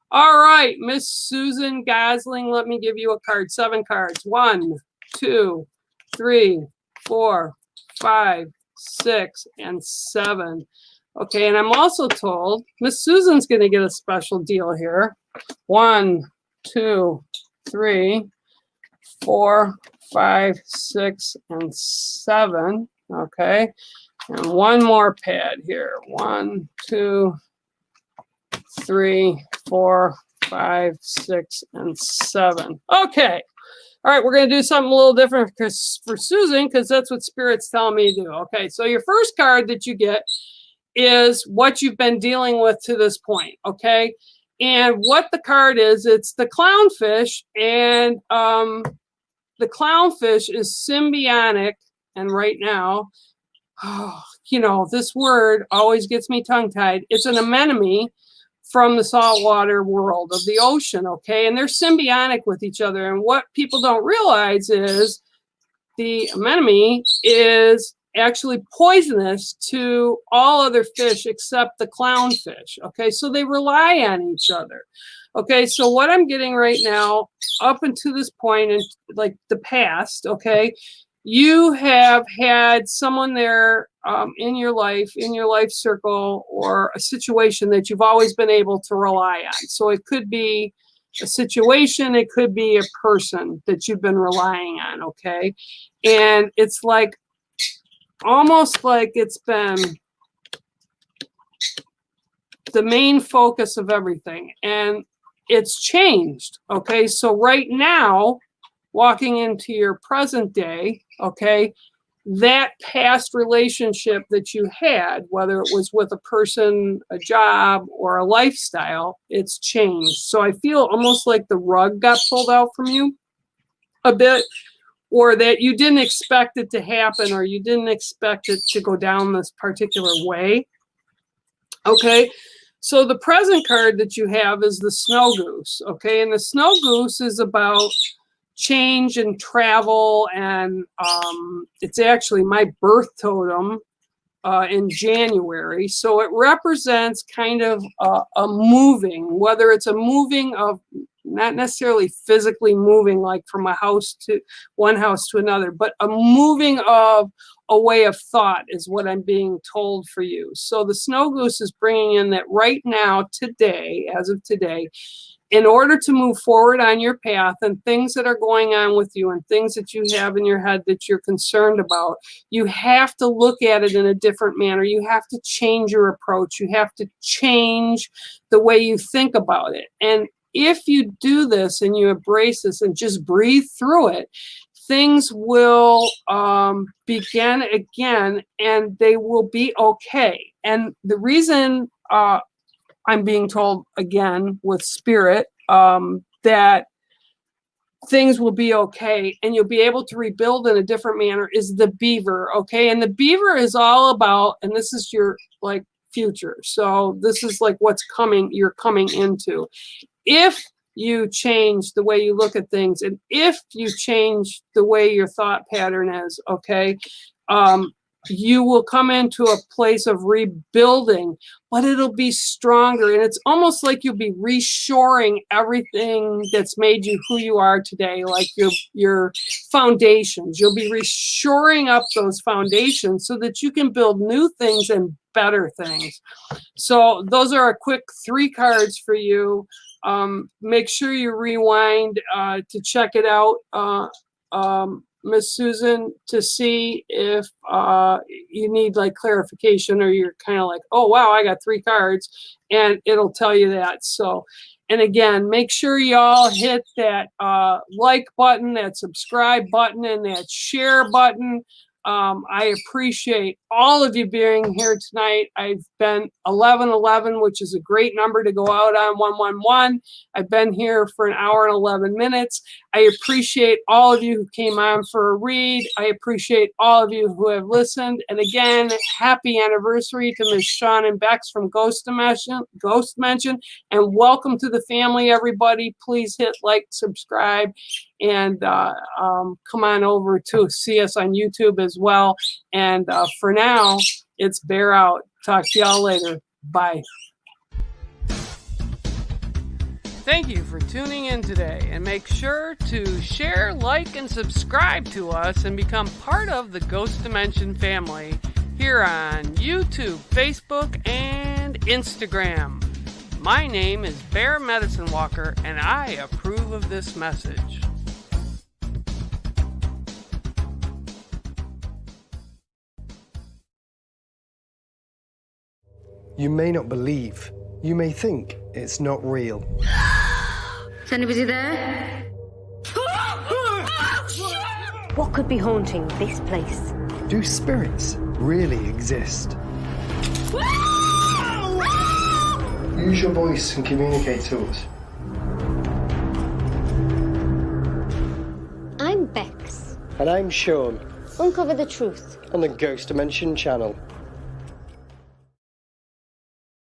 All right, Miss Susan Gosling, let me give you a card. 7 cards. 1, 2, 3, 4, 5, 6, and 7. Okay, and I'm also told Miss Susan's going to get a special deal here. 1, 2, 3, 4, 5, 6, and 7. Okay, and one more pad here. 1, 2, 3, 4, 5, 6, and 7. Okay. All right, we're going to do something a little different for Susan because that's what Spirit's telling me to do. Okay, so your first card that you get is what you've been dealing with to this point. Okay, and what the card is, it's the clownfish, and the clownfish is symbiotic. And right now, this word always gets me tongue-tied. It's an anemone from the saltwater world of the ocean, okay? And they're symbiotic with each other. And what people don't realize is the anemone is actually poisonous to all other fish except the clownfish, okay? So they rely on each other. Okay, so what I'm getting right now, up until this point in like the past, okay, you have had someone there in your life circle, or a situation that you've always been able to rely on. So it could be a situation, it could be a person that you've been relying on, okay? And it's like, almost like it's been the main focus of everything. And it's changed, okay? So right now, walking into your present day, okay, that past relationship that you had, whether it was with a person, a job, or a lifestyle, it's changed. So I feel almost like the rug got pulled out from you a bit, or that you didn't expect it to happen, or you didn't expect it to go down this particular way. Okay, so the present card that you have is the snow goose, okay? And the snow goose is about change and travel, and it's actually my birth totem in January. So it represents kind of a moving, whether it's a moving of not necessarily physically moving like from a house to one house to another, but a moving of a way of thought is what I'm being told for you. So the snow goose is bringing in that right now, today, as of today, in order to move forward on your path and things that are going on with you and things that you have in your head that you're concerned about, you have to look at it in a different manner. You have to change your approach. You have to change the way you think about it. And if you do this and you embrace this and just breathe through it, things will begin again, and they will be okay. And the reason I'm being told again with spirit that things will be okay and you'll be able to rebuild in a different manner is the beaver. Okay. And the beaver is all about, and this is your like future. So this is like what's coming, you're coming into. If you change the way you look at things, and if you change the way your thought pattern is, okay, you will come into a place of rebuilding, but it'll be stronger. And it's almost like you'll be reshoring everything that's made you who you are today, like your foundations. You'll be reshoring up those foundations so that you can build new things and better things. So those are a quick 3 cards for you. Make sure you rewind to check it out, Miss Susan, to see if you need like clarification, or you're kind of like, oh wow, I got 3 cards, and it'll tell you that. So, and again, make sure y'all hit that like button, that subscribe button, and that share button. I appreciate all of you being here tonight. I've been 11:11, which is a great number to go out on, 111. I've been here for 1 hour and 11 minutes. I appreciate all of you who came on for a read. I appreciate all of you who have listened. And again, happy anniversary to Miss Shawn and Bex from Ghost Dimension. And welcome to the family, everybody. Please hit like, subscribe, and come on over to see us on YouTube as well. And for now, it's Bear out. Talk to y'all later. Bye. Thank you for tuning in today, and make sure to share, like, and subscribe to us and become part of the Ghost Dimension family here on YouTube, Facebook, and Instagram. My name is Bear Medicinewalker, and I approve of this message. You may not believe. You may think it's not real. Is anybody there? What could be haunting this place? Do spirits really exist? Use your voice and communicate to us. I'm Bex. And I'm Sean Uncover the truth. on the Ghost Dimension channel.